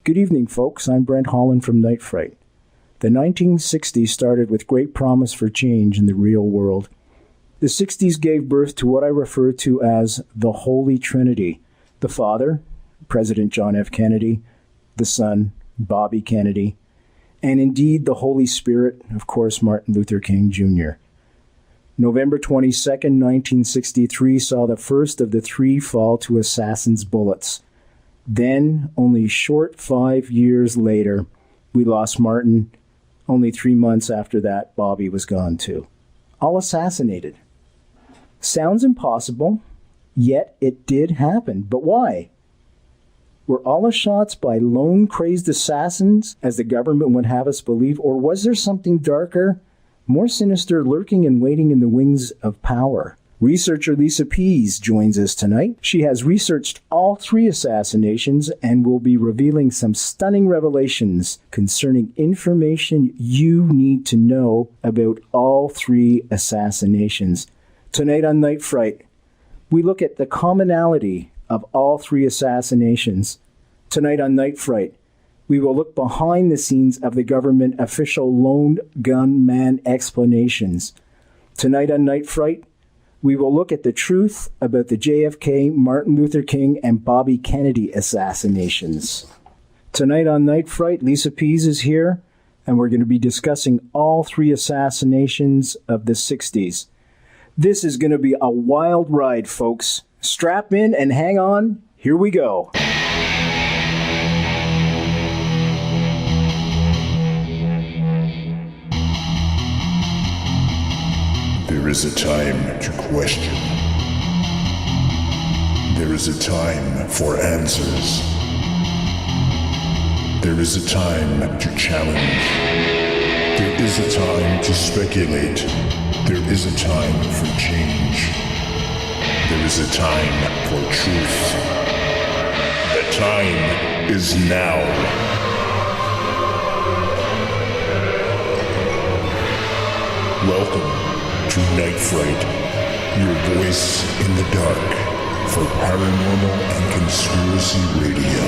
Good evening, folks. I'm Brent Holland from Night Fright. The 1960s started with great promise for change in the real world. The 60s gave birth to what I refer to as the Holy Trinity. The father, President John F. Kennedy, the son, Bobby Kennedy, and indeed the Holy Spirit, of course, Martin Luther King Jr. November 22nd, 1963 saw the first of the three fall to assassins' bullets. Then, only short 5 years later, we lost Martin. Only 3 months after that, Bobby was gone too. All assassinated. Sounds impossible, yet it did happen. But why? Were all the shots by lone crazed assassins, as the government would have us believe, or was there something darker, more sinister, lurking and waiting in the wings of power? Researcher Lisa Pease joins us tonight. She has researched all three assassinations and will be revealing some stunning revelations concerning information you need to know about all three assassinations. Tonight on Night Fright, we look at the commonality of all three assassinations. Tonight on Night Fright, we will look behind the scenes of the government official lone gunman explanations. Tonight on Night Fright, we will look at the truth about the JFK, Martin Luther King, and Bobby Kennedy assassinations. Tonight on Night Fright, Lisa Pease is here, and we're going to be discussing all three assassinations of the 60s. This is going to be a wild ride, folks. Strap in and hang on. Here we go. There is a time to question. There is a time for answers. There is a time to challenge. There is a time to speculate. There is a time for change. There is a time for truth. The time is now. Welcome to Night Fright, your voice in the dark for paranormal and conspiracy radio.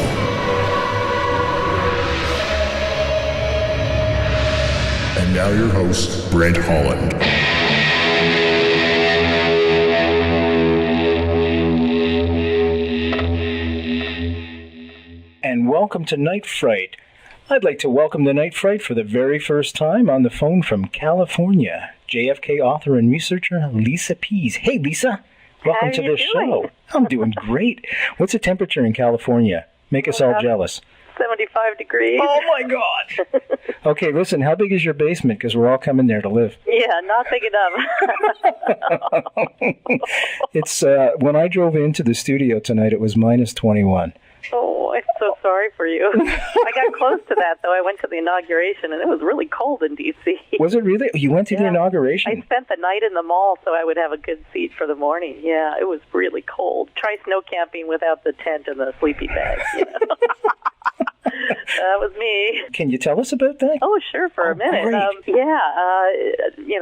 And now your host, Brent Holland. And welcome to Night Fright. I'd like to welcome to Night Fright for the very first time on the phone from California, JFK author and researcher Lisa Pease. Hey, Lisa. Welcome to the show. I'm doing great. What's the temperature in California? Make us all jealous. 75 degrees. Oh, my God. Okay, listen, how big is your basement? Because we're all coming there to live. Yeah, not big enough. It's when I drove into the studio tonight, it was minus 21. Oh, I'm so sorry for you. I got close to that, though. I went to the inauguration, and it was really cold in D.C. Was it really? You went to the inauguration? I spent the night in the mall so I would have a good seat for the morning. Yeah, it was really cold. Try snow camping without the tent and the sleepy bag. You know? That was me. Can you tell us about that? Oh, sure, for a minute.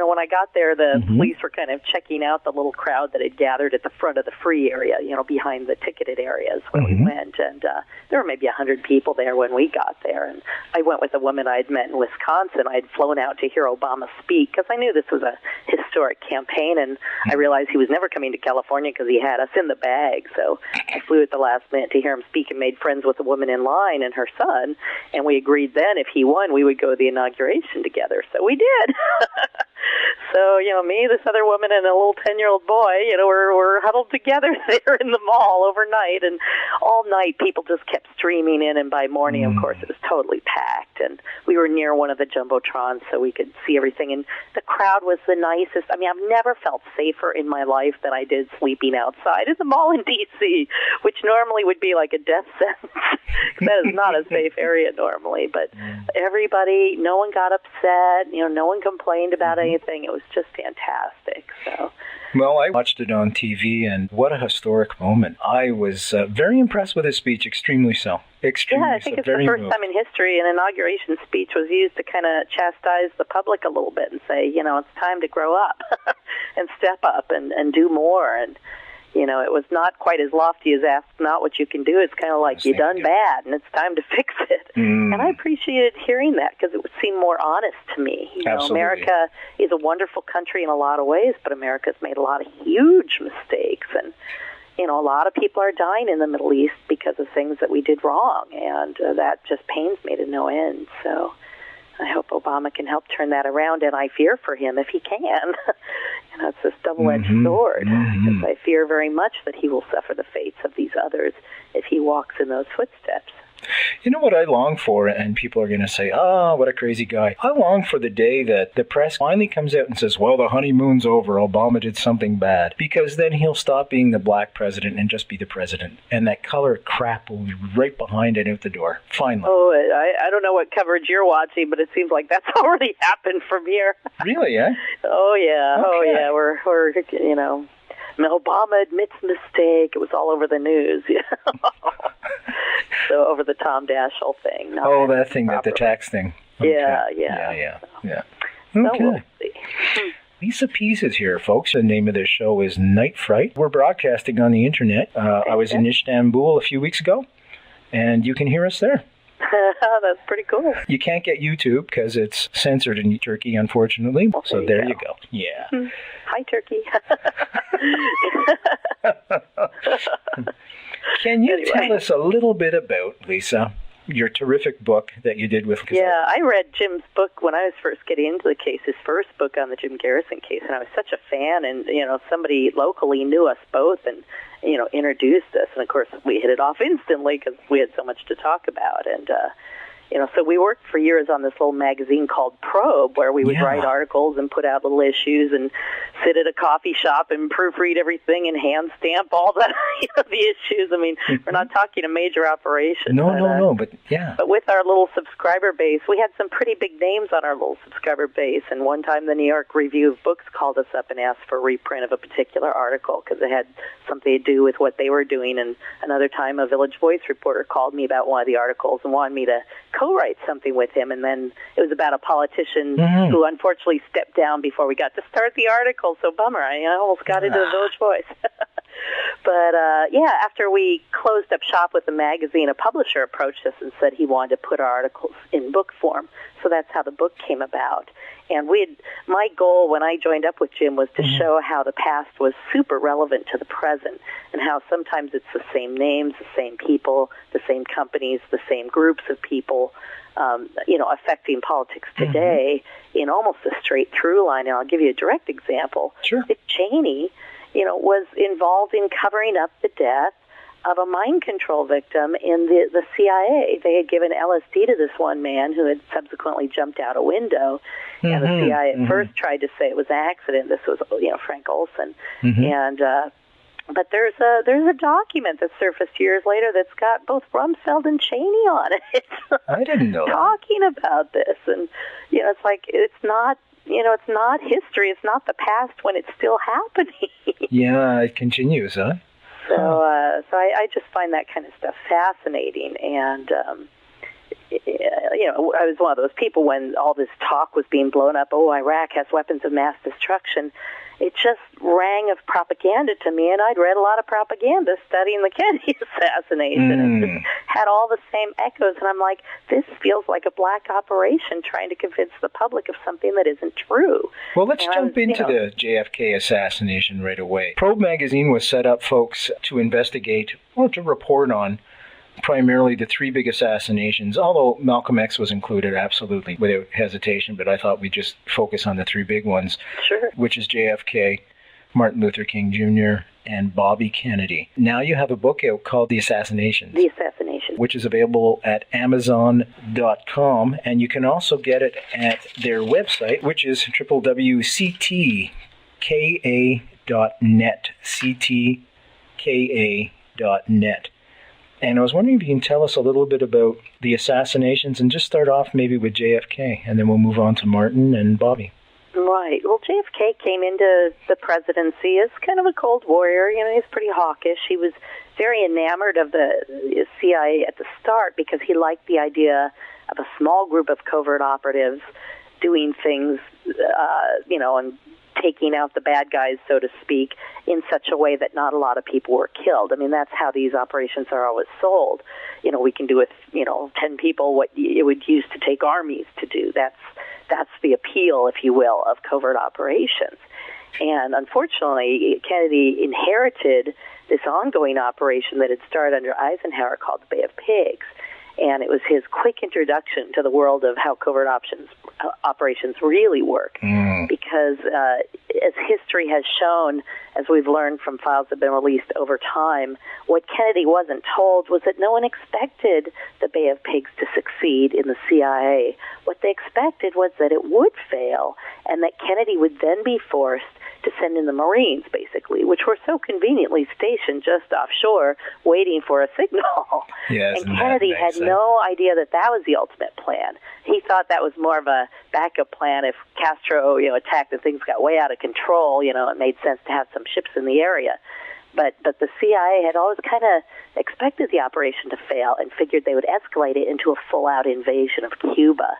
When I got there, the police were kind of checking out the little crowd that had gathered at the front of the free area, behind the ticketed areas when we went. And there were maybe 100 people there when we got there. And I went with a woman I'd met in Wisconsin. I'd flown out to hear Obama speak because I knew this was a historic campaign. And I realized he was never coming to California because he had us in the bag. So I flew at the last minute to hear him speak and made friends with a woman in line and her son. And we agreed then if he won, we would go to the inauguration together. So we did. So, me, this other woman, and a little 10-year-old boy, we're huddled together there in the mall overnight. And all night, people just kept streaming in. And by morning, of course, it was totally packed. And we were near one of the jumbotrons, so we could see everything. And the crowd was the nicest. I mean, I've never felt safer in my life than I did sleeping outside in the mall in D.C., which normally would be like a death sentence. That is not a safe area normally. But everybody, no one got upset. No one complained about anything. It was just fantastic. So. Well, I watched it on TV, and what a historic moment. I was very impressed with his speech, extremely so. Extremely I think it's the first time in history an inauguration speech was used to kind of chastise the public a little bit and say, it's time to grow up and step up and do more. And it was not quite as lofty as ask not what you can do. It's kind of like you done bad, and it's time to fix it. And I appreciated hearing that because it would seem more honest to me. America is a wonderful country in a lot of ways, but America's made a lot of huge mistakes, and a lot of people are dying in the Middle East because of things that we did wrong, and that just pains me to no end. So I hope Obama can help turn that around, and I fear for him if he can. It's this double-edged sword. Because I fear very much that he will suffer the fates of these others if he walks in those footsteps. You know what I long for, and people are going to say, what a crazy guy. I long for the day that the press finally comes out and says, well, the honeymoon's over, Obama did something bad. Because then he'll stop being the black president and just be the president. And that color crap will be right behind and out the door, finally. Oh, I don't know what coverage you're watching, but it seems like that's already happened from here. Really, eh? Oh, yeah. Okay. Oh, yeah. We're Obama admits mistake. It was all over the news. So over the Tom Daschle thing. That thing, the tax thing. Okay. Yeah. Okay. So we'll see. Lisa Pease is here, folks. The name of this show is Night Fright. We're broadcasting on the internet. I was in Istanbul a few weeks ago, and you can hear us there. That's pretty cool. You can't get YouTube because it's censored in Turkey, unfortunately. Well, so there you go. Yeah. Hi, Turkey. Can you tell us a little bit about, Lisa, your terrific book that you did with... Yeah, I read Jim's book when I was first getting into the case, his first book on the Jim Garrison case, and I was such a fan, and, somebody locally knew us both and, introduced us, and of course we hit it off instantly because we had so much to talk about, and, so we worked for years on this little magazine called Probe, where we would write articles and put out little issues and sit at a coffee shop and proofread everything and hand stamp all the the issues. I mean, we're not talking a major operation. But yeah. But with our little subscriber base, we had some pretty big names on our little subscriber base. And one time the New York Review of Books called us up and asked for a reprint of a particular article because it had something to do with what they were doing. And another time a Village Voice reporter called me about one of the articles and wanted me to co-write something with him, and then it was about a politician who unfortunately stepped down before we got to start the article, so bummer. I almost got into the Village Voice. But, after we closed up shop with the magazine, a publisher approached us and said he wanted to put our articles in book form, so that's how the book came about. And my goal when I joined up with Jim was to show how the past was super relevant to the present and how sometimes it's the same names, the same people, the same companies, the same groups of people, affecting politics today in almost a straight through line. And I'll give you a direct example. Sure. Dick Cheney, was involved in covering up the death of a mind control victim in the CIA. They had given LSD to this one man who had subsequently jumped out a window, and the CIA at first tried to say it was an accident. This was, Frank Olson, and but there's a document that surfaced years later that's got both Rumsfeld and Cheney on it. I didn't know talking about this, and it's like it's not. It's not history. It's not the past when it's still happening. Yeah, it continues, huh? So I just find that kind of stuff fascinating, and I was one of those people when all this talk was being blown up. Oh, Iraq has weapons of mass destruction. It just rang of propaganda to me, and I'd read a lot of propaganda studying the Kennedy assassination. It just had all the same echoes, and I'm like, this feels like a black operation trying to convince the public of something that isn't true. Well, let's jump into the JFK assassination right away. Probe magazine was set up, folks, to investigate or to report on primarily the three big assassinations, although Malcolm X was included, absolutely, without hesitation, but I thought we'd just focus on the three big ones, which is JFK, Martin Luther King Jr., and Bobby Kennedy. Now you have a book out called The Assassination. The Assassination. Which is available at Amazon.com, and you can also get it at their website, which is www.ctka.net, ctka.net. And I was wondering if you can tell us a little bit about the assassinations and just start off maybe with JFK, and then we'll move on to Martin and Bobby. Right. Well, JFK came into the presidency as kind of a cold warrior. He's pretty hawkish. He was very enamored of the CIA at the start because he liked the idea of a small group of covert operatives doing things, and taking out the bad guys, so to speak, in such a way that not a lot of people were killed. I mean, that's how these operations are always sold. We can do with, 10 people what it would use to take armies to do. That's the appeal, if you will, of covert operations. And unfortunately, Kennedy inherited this ongoing operation that had started under Eisenhower called the Bay of Pigs. And it was his quick introduction to the world of how covert operations really work. Because as history has shown, as we've learned from files that have been released over time, what Kennedy wasn't told was that no one expected the Bay of Pigs to succeed in the CIA. What they expected was that it would fail, and that Kennedy would then be forced to send in the Marines, basically, which were so conveniently stationed just offshore, waiting for a signal. Yes, and Kennedy had no idea that was the ultimate plan. He thought that was more of a backup plan if Castro, attacked and things got way out of control. It made sense to have some ships in the area. But the CIA had always kind of expected the operation to fail and figured they would escalate it into a full-out invasion of Cuba.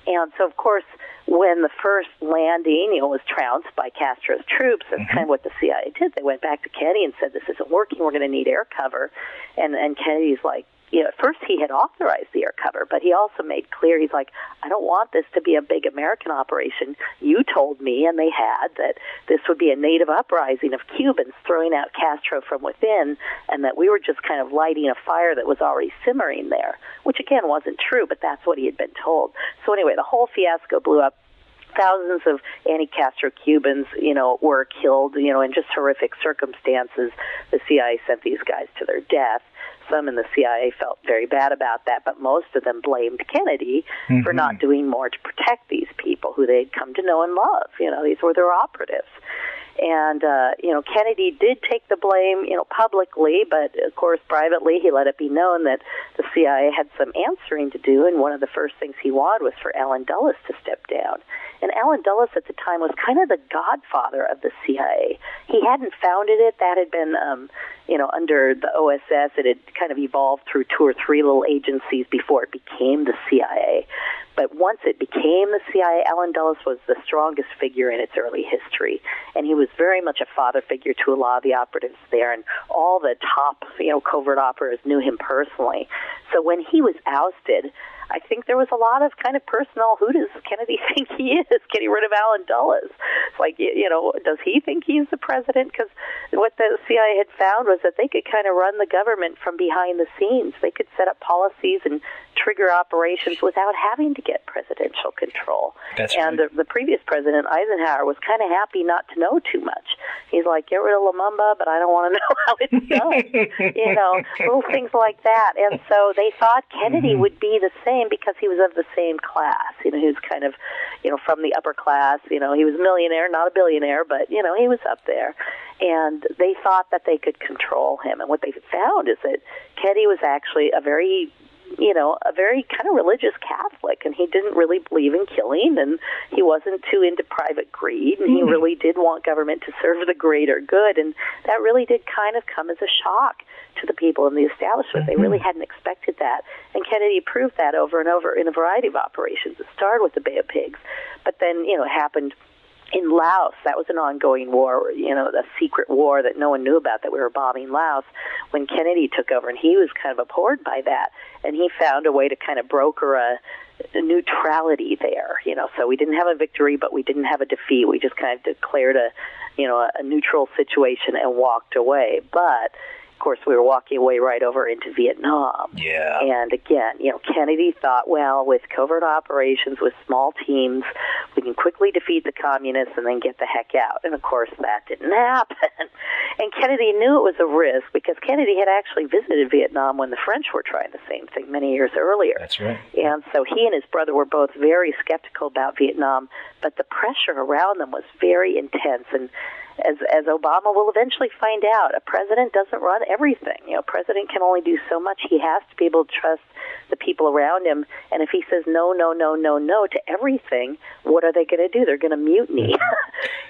And so, of course, when the first landing, was trounced by Castro's troops, that's kind of what the CIA did. They went back to Kennedy and said, this isn't working, we're going to need air cover. And Kennedy's like, at first he had authorized the air cover, but he also made clear, he's like, I don't want this to be a big American operation. You told me, and they had, that this would be a native uprising of Cubans throwing out Castro from within, and that we were just kind of lighting a fire that was already simmering there, which again wasn't true, but that's what he had been told. So anyway, the whole fiasco blew up. Thousands of anti-Castro Cubans, were killed, in just horrific circumstances. The CIA sent these guys to their death. Some in the CIA felt very bad about that, but most of them blamed Kennedy for not doing more to protect these people who they'd come to know and love. These were their operatives. And, Kennedy did take the blame, publicly, but, of course, privately, he let it be known that the CIA had some answering to do, and one of the first things he wanted was for Allen Dulles to step down. And Allen Dulles at the time was kind of the godfather of the CIA. He hadn't founded it. That had been, under the OSS. It had kind of evolved through 2 or 3 little agencies before it became the CIA. But once it became the CIA, Allen Dulles was the strongest figure in its early history. And he was very much a father figure to a lot of the operatives there. And all the top, covert operatives knew him personally. So when he was ousted, I think there was a lot of kind of personal, who does Kennedy think he is, getting rid of Allen Dulles? It's like, does he think he's the president? Because what the CIA had found was that they could kind of run the government from behind the scenes. They could set up policies and trigger operations without having to get presidential control. That's and right. the previous president, Eisenhower, was kind of happy not to know too much. He's like, get rid of Lumumba, but I don't want to know how it's done. Little things like that. And so they thought Kennedy would be the same because he was of the same class. He was kind of, from the upper class. He was a millionaire, not a billionaire, but, he was up there. And they thought that they could control him. And what they found is that Kennedy was actually a very kind of religious Catholic, and he didn't really believe in killing, and he wasn't too into private greed, and he really did want government to serve the greater good, and that really did kind of come as a shock to the people in the establishment. They really hadn't expected that, and Kennedy proved that over and over in a variety of operations. It started with the Bay of Pigs, but then, it happened in Laos. That was an ongoing war, a secret war that no one knew about, that we were bombing Laos when Kennedy took over, and he was kind of abhorred by that, and he found a way to kind of broker a neutrality there, so we didn't have a victory, but we didn't have a defeat. We just kind of declared a neutral situation and walked away. But of course, we were walking away right over into Vietnam. Yeah. And again, Kennedy thought, well, with covert operations, with small teams, we can quickly defeat the communists and then get the heck out. And of course, that didn't happen. And Kennedy knew it was a risk because Kennedy had actually visited Vietnam when the French were trying the same thing many years earlier. That's right. And so he and his brother were both very skeptical about Vietnam, but the pressure around them was very intense. And as Obama will eventually find out, a president doesn't run everything. A president can only do so much. He has to be able to trust the people around him. And if he says no, no, no, no, no to everything, what are they going to do? They're going to mutiny.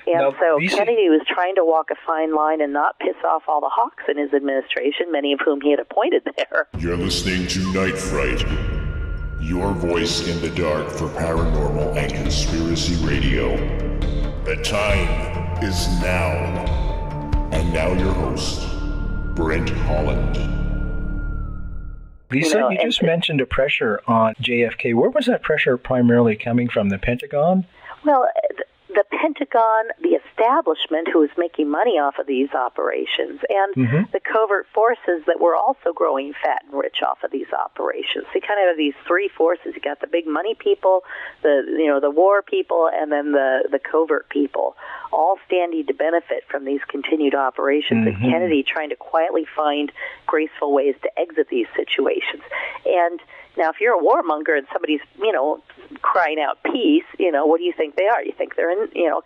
And so Kennedy was trying to walk a fine line and not piss off all the hawks in his administration, many of whom he had appointed there. You're listening to Night Fright, your voice in the dark for paranormal and conspiracy radio. The time is now. And now your host, Brent Holland. Lisa, you just mentioned a pressure on JFK. Where was that pressure primarily coming from? The Pentagon? Well, the Pentagon, the establishment who was making money off of these operations, and the covert forces that were also growing fat and rich off of these operations. So you kind of have these three forces. You got the big money people, the war people, and then the covert people, all standing to benefit from these continued operations. And Kennedy trying to quietly find graceful ways to exit these situations. And now, if you're a warmonger and somebody's, crying out peace, what do you think they are? You think they're,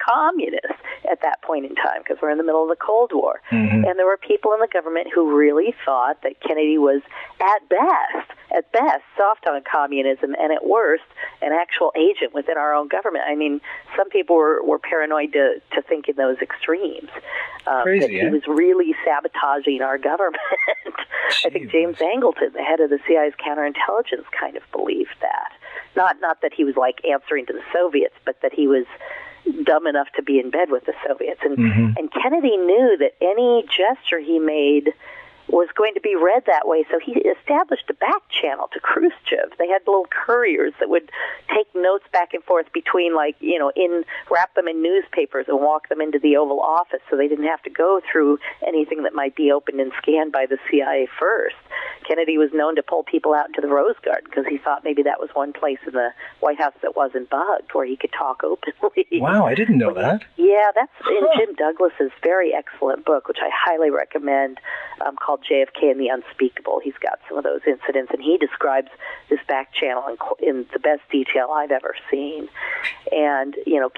communists at that point in time, because we're in the middle of the Cold War. And there were people in the government who really thought that Kennedy was, at best, soft on communism, and at worst, an actual agent within our own government. I mean, some people were paranoid to think in those extremes. Crazy, that he was really sabotaging our government. I think James Angleton, the head of the CIA's counterintelligence, kind of believed that. Not that he was like answering to the Soviets, but that he was dumb enough to be in bed with the Soviets. And Kennedy knew that any gesture he made was going to be read that way, so he established a back channel to Khrushchev. They had little couriers that would take notes back and forth between, wrap them in newspapers and walk them into the Oval Office, so they didn't have to go through anything that might be opened and scanned by the CIA first. Kennedy was known to pull people out into the Rose Garden because he thought maybe that was one place in the White House that wasn't bugged, where he could talk openly. Wow, I didn't know that. Yeah, that's in Jim Douglas's very excellent book, which I highly recommend, called JFK and the Unspeakable. He's got some of those incidents, and he describes this back channel in the best detail I've ever seen. And,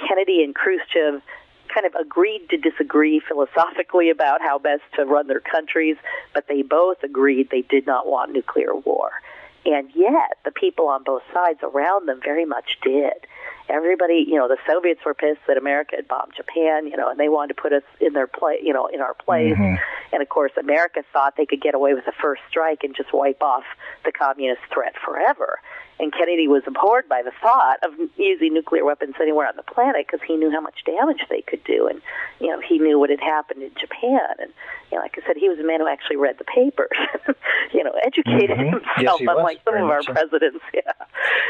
Kennedy and Khrushchev kind of agreed to disagree philosophically about how best to run their countries, but they both agreed they did not want nuclear war. And yet, the people on both sides around them very much did. Everybody, the Soviets were pissed that America had bombed Japan, and they wanted to put us in their in our place. And of course, America thought they could get away with the first strike and just wipe off the communist threat forever. And Kennedy was abhorred by the thought of using nuclear weapons anywhere on the planet because he knew how much damage they could do. And, he knew what had happened in Japan. And, like I said, he was a man who actually read the papers, educated himself, unlike some of our presidents. Yeah.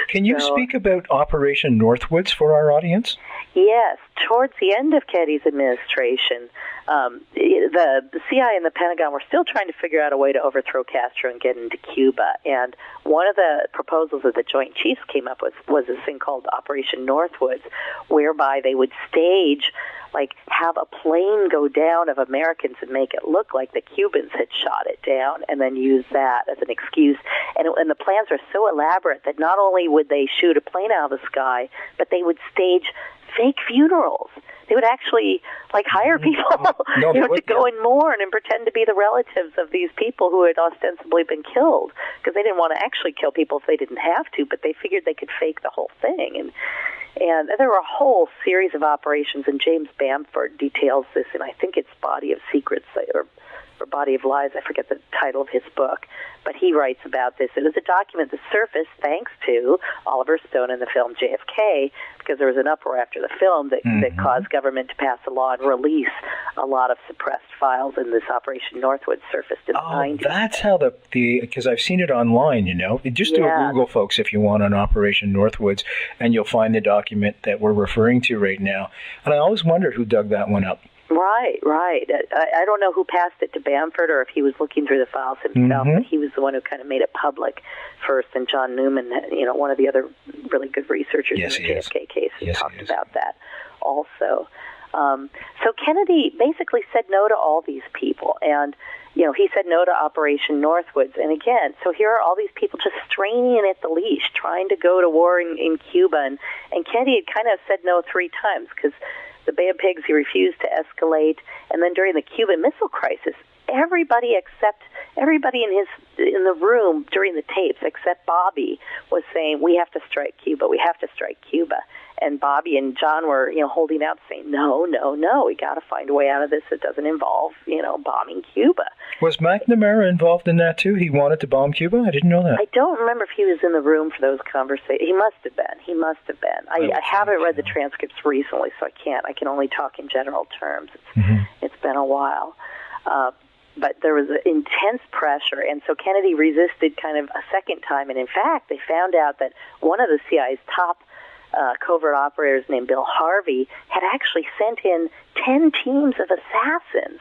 Can you speak about Operation Northwoods for our audience? Yes. Towards the end of Kennedy's administration, the CIA and the Pentagon were still trying to figure out a way to overthrow Castro and get into Cuba. And one of the proposals that the Joint Chiefs came up with was this thing called Operation Northwoods, whereby they would stage, have a plane go down of Americans and make it look like the Cubans had shot it down, and then use that as an excuse. And the plans are so elaborate that not only would they shoot a plane out of the sky, but they would stage fake funerals. They would actually hire people to go and mourn and pretend to be the relatives of these people who had ostensibly been killed, because they didn't want to actually kill people if they didn't have to, but they figured they could fake the whole thing. And there were a whole series of operations, and James Bamford details this in, I think it's Body of Secrets or Body of Lies, I forget the title of his book, but he writes about this. It was a document that surfaced thanks to Oliver Stone in the film JFK, because there was an uproar after the film that caused government to pass a law and release a lot of suppressed files, and this Operation Northwoods surfaced in the 90s. That's how because I've seen it online, Just do a Google, folks, if you want, on Operation Northwoods, and you'll find the document that we're referring to right now. And I always wondered who dug that one up. Right. I don't know who passed it to Bamford or if he was looking through the files himself, but he was the one who kind of made it public first. And John Newman, one of the other really good researchers in the JFK case, who talked about that also. So Kennedy basically said no to all these people, and he said no to Operation Northwoods. And again, so here are all these people just straining at the leash, trying to go to war in Cuba, and Kennedy had kind of said no 3 times because the Bay of Pigs, he refused to escalate. And then during the Cuban Missile Crisis, everybody in the room during the tapes except Bobby was saying, we have to strike Cuba, we have to strike Cuba. And Bobby and John were, holding out saying, no, we got to find a way out of this that doesn't involve, bombing Cuba. Was McNamara involved in that too? He wanted to bomb Cuba? I didn't know that. I don't remember if he was in the room for those conversations. He must have been. I haven't read the transcripts recently, so I can only talk in general terms. It's been a while. But there was intense pressure, and so Kennedy resisted kind of a second time. And in fact, they found out that one of the CIA's top covert operators named Bill Harvey had actually sent in 10 teams of assassins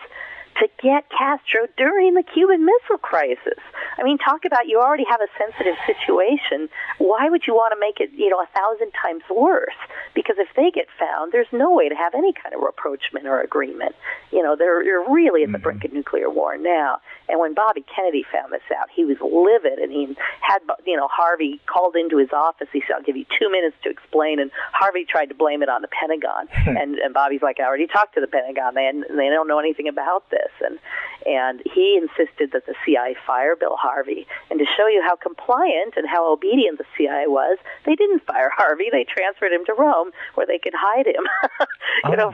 to get Castro during the Cuban Missile Crisis. I mean, talk about you already have a sensitive situation. Why would you want to make it, 1,000 times worse? Because if they get found, there's no way to have any kind of rapprochement or agreement. You're really at the brink of nuclear war now. And when Bobby Kennedy found this out, he was livid, and he had, Harvey called into his office. He said, I'll give you 2 minutes to explain, and Harvey tried to blame it on the Pentagon. and Bobby's like, I already talked to the Pentagon. They don't know anything about this. And he insisted that the CIA fire Bill Harvey. And to show you how compliant and how obedient the CIA was, they didn't fire Harvey. They transferred him to Rome where they could hide him,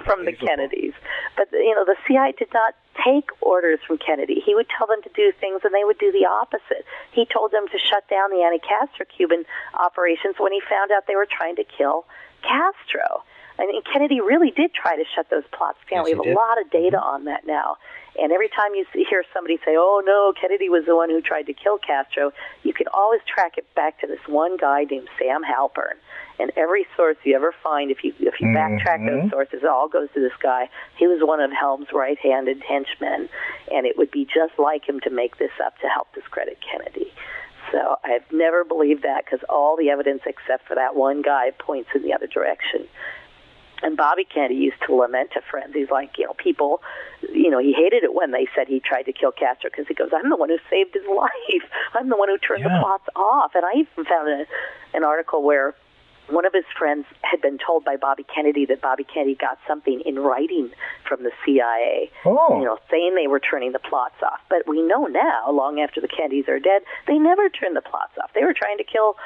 from the Kennedys. But, the CIA did not take orders from Kennedy. He would tell them to do things, and they would do the opposite. He told them to shut down the anti-Castro Cuban operations when he found out they were trying to kill Castro. I mean, Kennedy really did try to shut those plots down. We have a lot of data on that now. And every time you hear somebody say, oh, no, Kennedy was the one who tried to kill Castro, you can always track it back to this one guy named Sam Halpern. And every source you ever find, if you backtrack those sources, it all goes to this guy. He was one of Helm's right-handed henchmen, and it would be just like him to make this up to help discredit Kennedy. So I've never believed that, because all the evidence except for that one guy points in the other direction. And Bobby Kennedy used to lament to friends. He's like, people, he hated it when they said he tried to kill Castro, because he goes, I'm the one who saved his life. I'm the one who turned the plots off. And I even found an article where one of his friends had been told by Bobby Kennedy that Bobby Kennedy got something in writing from the CIA, saying they were turning the plots off. But we know now, long after the Kennedys are dead, they never turned the plots off. They were trying to kill,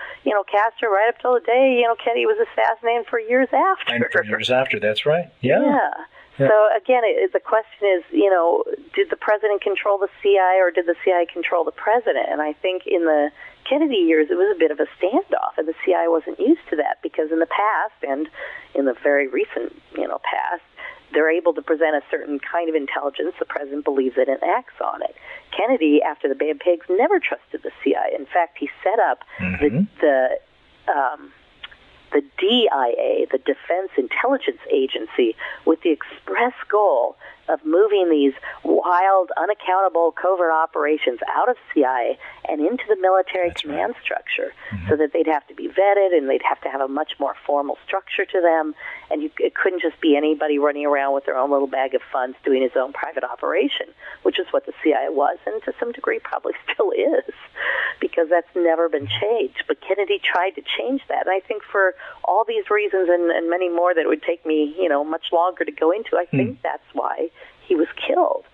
Castro right up till the day, Kennedy was assassinated for years after. And for years after, that's right. Yeah. So, again, the question is, did the president control the CIA, or did the CIA control the president? And I think in the Kennedy years, it was a bit of a standoff, and the CIA wasn't used to that, because in the past, and in the very recent, past, they're able to present a certain kind of intelligence. The president believes it and acts on it. Kennedy, after the Bay of Pigs, never trusted the CIA. In fact, he set up the DIA, the Defense Intelligence Agency, with the express goal of moving these wild, unaccountable covert operations out of CIA and into the military command structure, so that they'd have to be vetted, and they'd have to have a much more formal structure to them, and it couldn't just be anybody running around with their own little bag of funds doing his own private operation, which is what the CIA was, and to some degree probably still is, because that's never been changed. But Kennedy tried to change that, and I think for all these reasons and many more that it would take me, much longer to go into, I think that's why he was killed.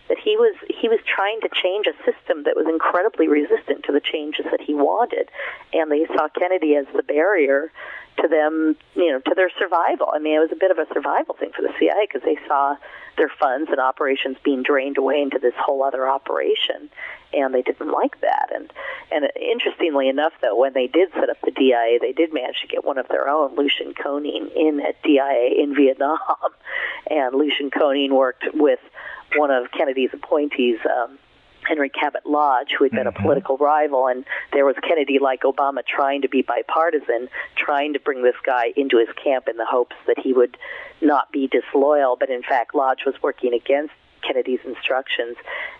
That he was trying to change a system that was incredibly resistant to the changes that he wanted, and they saw Kennedy as the barrier to them, to their survival. I mean, it was a bit of a survival thing for the CIA, because they saw their funds and operations being drained away into this whole other operation, and they didn't like that. And interestingly enough, though, when they did set up the DIA, they did manage to get one of their own, Lucien Koning, in at DIA in Vietnam, and Lucien Koning worked with one of Kennedy's appointees, Henry Cabot Lodge, who had been a political rival, and there was Kennedy, like Obama, trying to be bipartisan, trying to bring this guy into his camp in the hopes that he would not be disloyal, but in fact Lodge was working against Kennedy's instructions.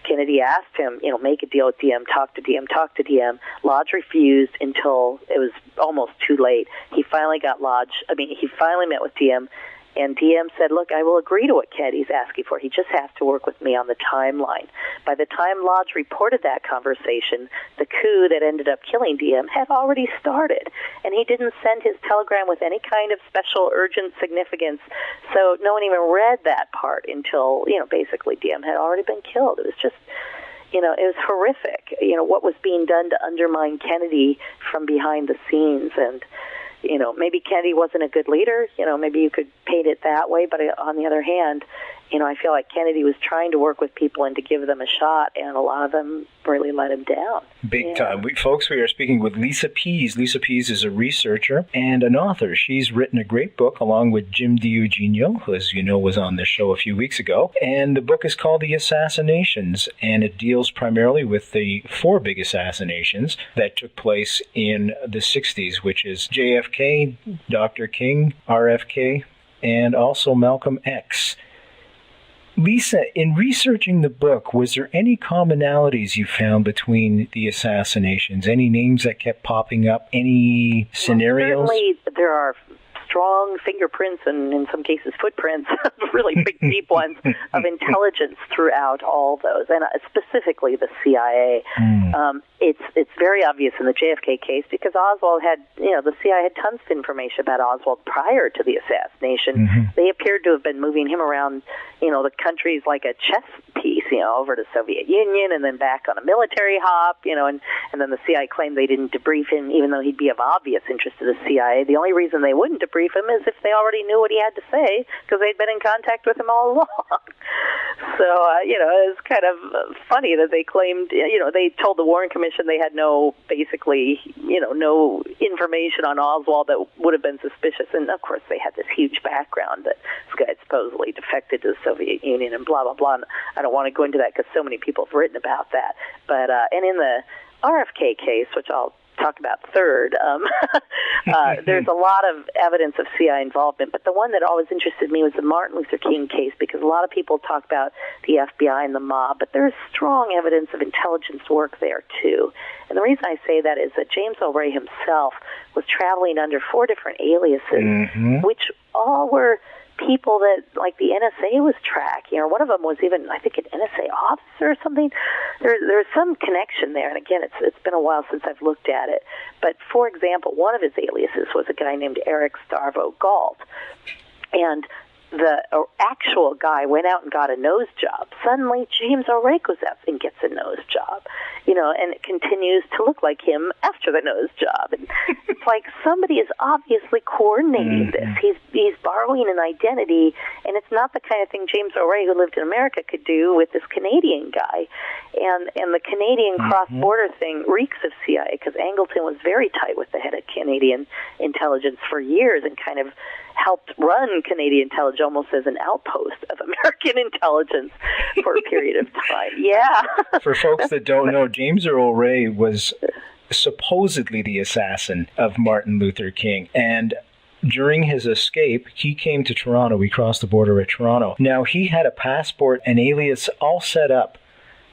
Kennedy asked him, make a deal with Diem, talk to Diem. Lodge refused until it was almost too late. He finally got Lodge, he finally met with Diem, And DM said, look, I will agree to what Kennedy's asking for. He just has to work with me on the timeline. By the time Lodge reported that conversation, the coup that ended up killing DM had already started, and he didn't send his telegram with any kind of special urgent significance, so no one even read that part until, basically DM had already been killed. It was just, it was horrific, what was being done to undermine Kennedy from behind the scenes. And, maybe Kennedy wasn't a good leader, maybe you could paint it that way, but on the other hand, I feel like Kennedy was trying to work with people and to give them a shot, and a lot of them really let him down. Big time. Folks, we are speaking with Lisa Pease. Lisa Pease is a researcher and an author. She's written a great book along with Jim DiEugenio, who, as you know, was on this show a few weeks ago. And the book is called The Assassinations, and it deals primarily with the 4 big assassinations that took place in the 60s, which is JFK, Dr. King, RFK, and also Malcolm X. Lisa, in researching the book, was there any commonalities you found between the assassinations? Any names that kept popping up? Any scenarios? Well, certainly there are strong fingerprints and, in some cases, footprints, really big, deep ones, of intelligence throughout all those, and specifically the CIA. It's very obvious in the JFK case because Oswald had, the CIA had tons of information about Oswald prior to the assassination. They appeared to have been moving him around, the countries like a chess piece, over to Soviet Union and then back on a military hop, and then the CIA claimed they didn't debrief him, even though he'd be of obvious interest to the CIA. The only reason they wouldn't debrief him is if they already knew what he had to say, because they'd been in contact with him all along. So, it was kind of funny that they claimed, they told the Warren Commission they had no information on Oswald that would have been suspicious. And, of course, they had this huge background that this guy had supposedly defected to the Soviet Union and blah, blah, blah. And I don't want to go into that because so many people have written about that. But, and in the RFK case, which I'll talk about third, there's a lot of evidence of CIA involvement, but the one that always interested me was the Martin Luther King case, because a lot of people talk about the FBI and the mob, but there's strong evidence of intelligence work there too. And the reason I say that is that James Earl Ray himself was traveling under 4 different aliases, which all were people that, like, the NSA was tracking, or one of them was even, I think, an NSA officer or something. There's some connection there, and again, it's been a while since I've looked at it. But, for example, one of his aliases was a guy named Eric Starvo Galt, and the actual guy went out and got a nose job. Suddenly, James Earl Ray goes out and gets a nose job, and it continues to look like him after the nose job. And it's like somebody is obviously coordinating this. He's borrowing an identity, and it's not the kind of thing James Earl Ray, who lived in America, could do with this Canadian guy. And the Canadian cross-border thing reeks of CIA, because Angleton was very tight with the head of Canadian intelligence for years and kind of helped run Canadian intelligence almost as an outpost of American intelligence for a period of time. Yeah. For folks that don't know, James Earl Ray was supposedly the assassin of Martin Luther King. And during his escape, he came to Toronto. We crossed the border at Toronto. Now, he had a passport and alias all set up.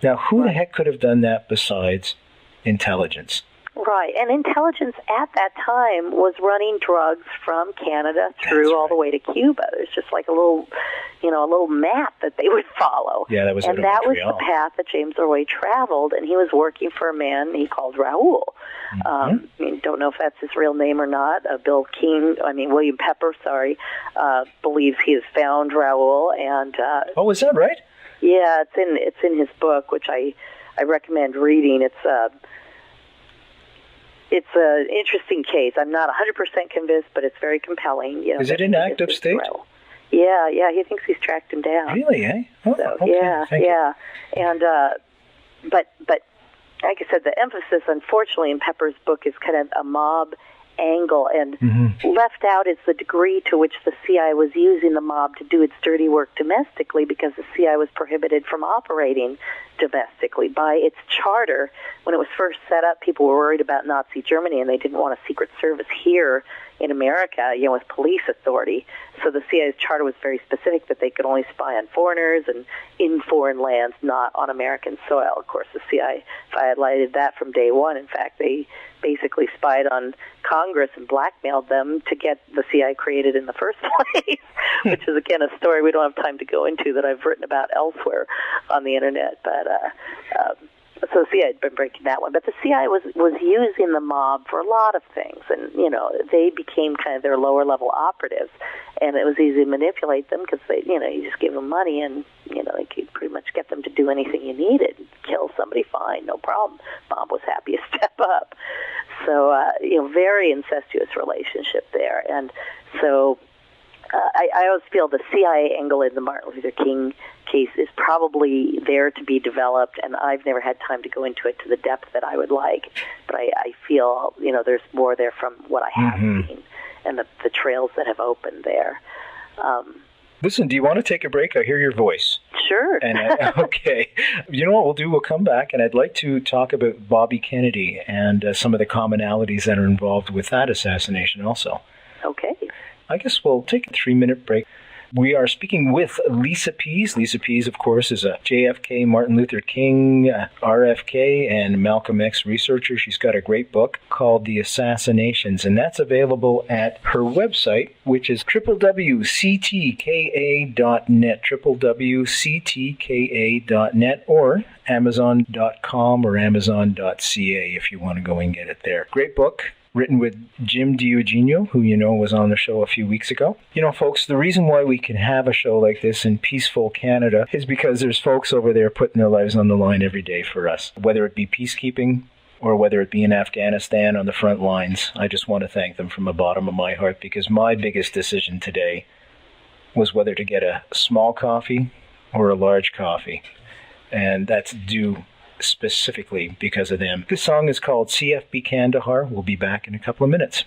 Now, who the heck could have done that besides intelligence? Right, and intelligence at that time was running drugs from Canada through all the way to Cuba. There's just like a little map that they would follow. Yeah, that was and that was the path that James Earl Ray traveled, and he was working for a man he called Raoul. Don't know if that's his real name or not. William Pepper, believes he has found Raoul, and is that right? Yeah, it's in his book, which I recommend reading. It's an interesting case. I'm not 100% convinced, but it's very compelling. Is it in active state? Yeah, he thinks he's tracked him down. Really, eh? Oh, so, okay. Yeah. And, but like I said, the emphasis, unfortunately, in Pepper's book is kind of a mob angle, and left out is the degree to which the CIA was using the mob to do its dirty work domestically, because the CIA was prohibited from operating domestically. By its charter, when it was first set up, people were worried about Nazi Germany, and they didn't want a secret service here in America, with police authority. So the CIA's charter was very specific that they could only spy on foreigners and in foreign lands, not on American soil. Of course, the CIA violated that from day one. In fact, they basically spied on Congress and blackmailed them to get the CIA created in the first place, which is, again, a story we don't have time to go into that I've written about elsewhere on the Internet. But so the CIA had been breaking that one. But the CIA was using the mob for a lot of things. And, they became kind of their lower-level operatives. And it was easy to manipulate them because, you just give them money and, you could pretty much get them to do anything you needed. Kill somebody, fine, no problem. Bob was happy to step up. So, very incestuous relationship there. And so I always feel the CIA angle in the Martin Luther King case is probably there to be developed, and I've never had time to go into it to the depth that I would like. But I feel, there's more there from what I have seen and the trails that have opened there. Listen, do you want to take a break? I hear your voice. Sure. And okay. You know what we'll do? We'll come back, and I'd like to talk about Bobby Kennedy and some of the commonalities that are involved with that assassination also. Okay. I guess we'll take a 3-minute break. We are speaking with Lisa Pease. Lisa Pease, of course, is a JFK, Martin Luther King, RFK, and Malcolm X researcher. She's got a great book called The Assassinations, and that's available at her website, which is www.ctka.net, www.ctka.net, or Amazon.com or Amazon.ca if you want to go and get it there. Great book. Written with Jim DiEugenio, who was on the show a few weeks ago. Folks, the reason why we can have a show like this in peaceful Canada is because there's folks over there putting their lives on the line every day for us. Whether it be peacekeeping or whether it be in Afghanistan on the front lines, I just want to thank them from the bottom of my heart, because my biggest decision today was whether to get a small coffee or a large coffee. And that's due specifically because of them. This song is called CFB Kandahar. We'll be back in a couple of minutes.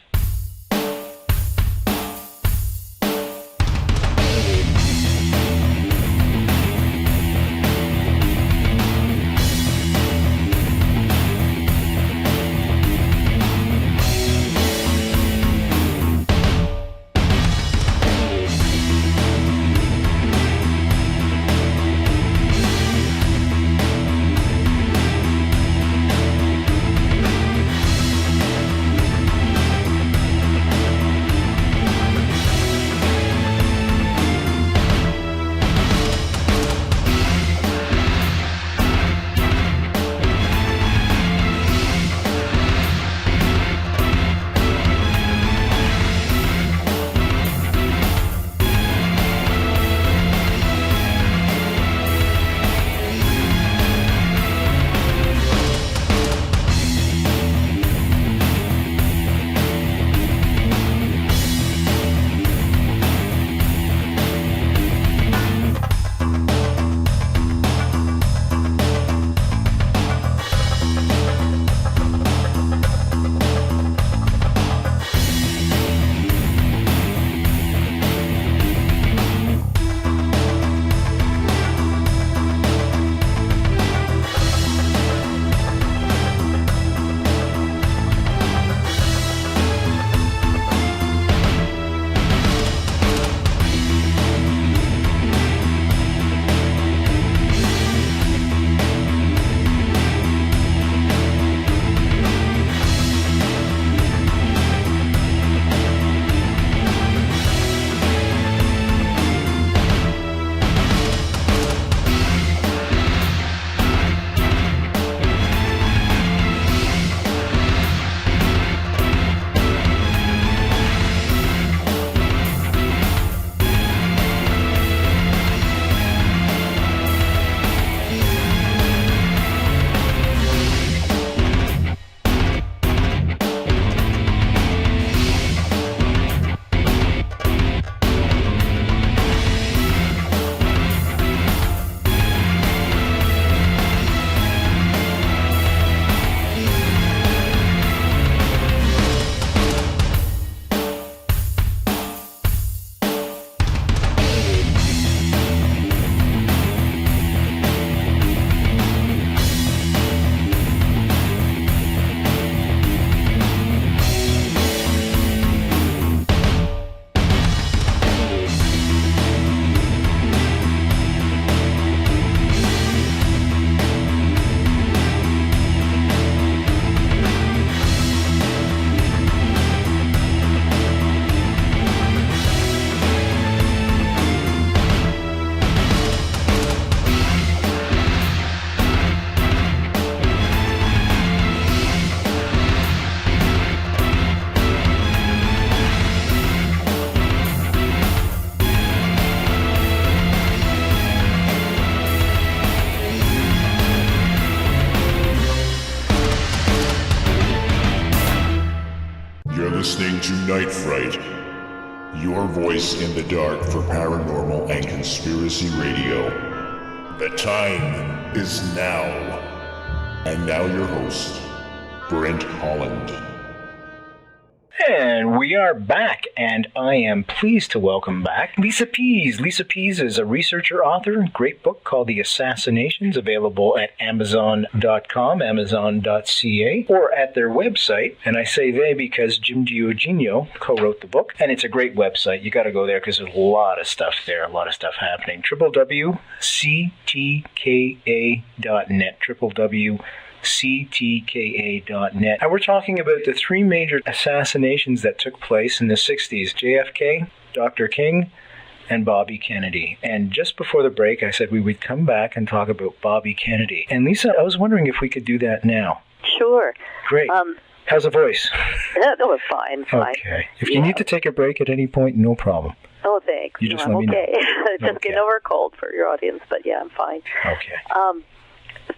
Night Fright, your voice in the dark for paranormal and conspiracy radio. The time is now. And now your host, Brent Holland. And we are back, and I am pleased to welcome back Lisa Pease. Lisa Pease is a researcher, author, great book called The Assassinations, available at Amazon.com, Amazon.ca, or at their website. And I say they because Jim DiEugenio co-wrote the book, and it's a great website. You got to go there because there's a lot of stuff there, a lot of stuff happening. www.ctka.net, www.ctka.net. And we're talking about the three major assassinations that took place in the 60s. JFK, Dr. King, and Bobby Kennedy. And just before the break, I said we would come back and talk about Bobby Kennedy. And Lisa, I was wondering if we could do that now. Sure. Great. How's the voice? That was fine. Okay. If you need to take a break at any point, no problem. Oh, thanks. You just let me know. Just getting over a cold for your audience, but yeah, I'm fine. Okay.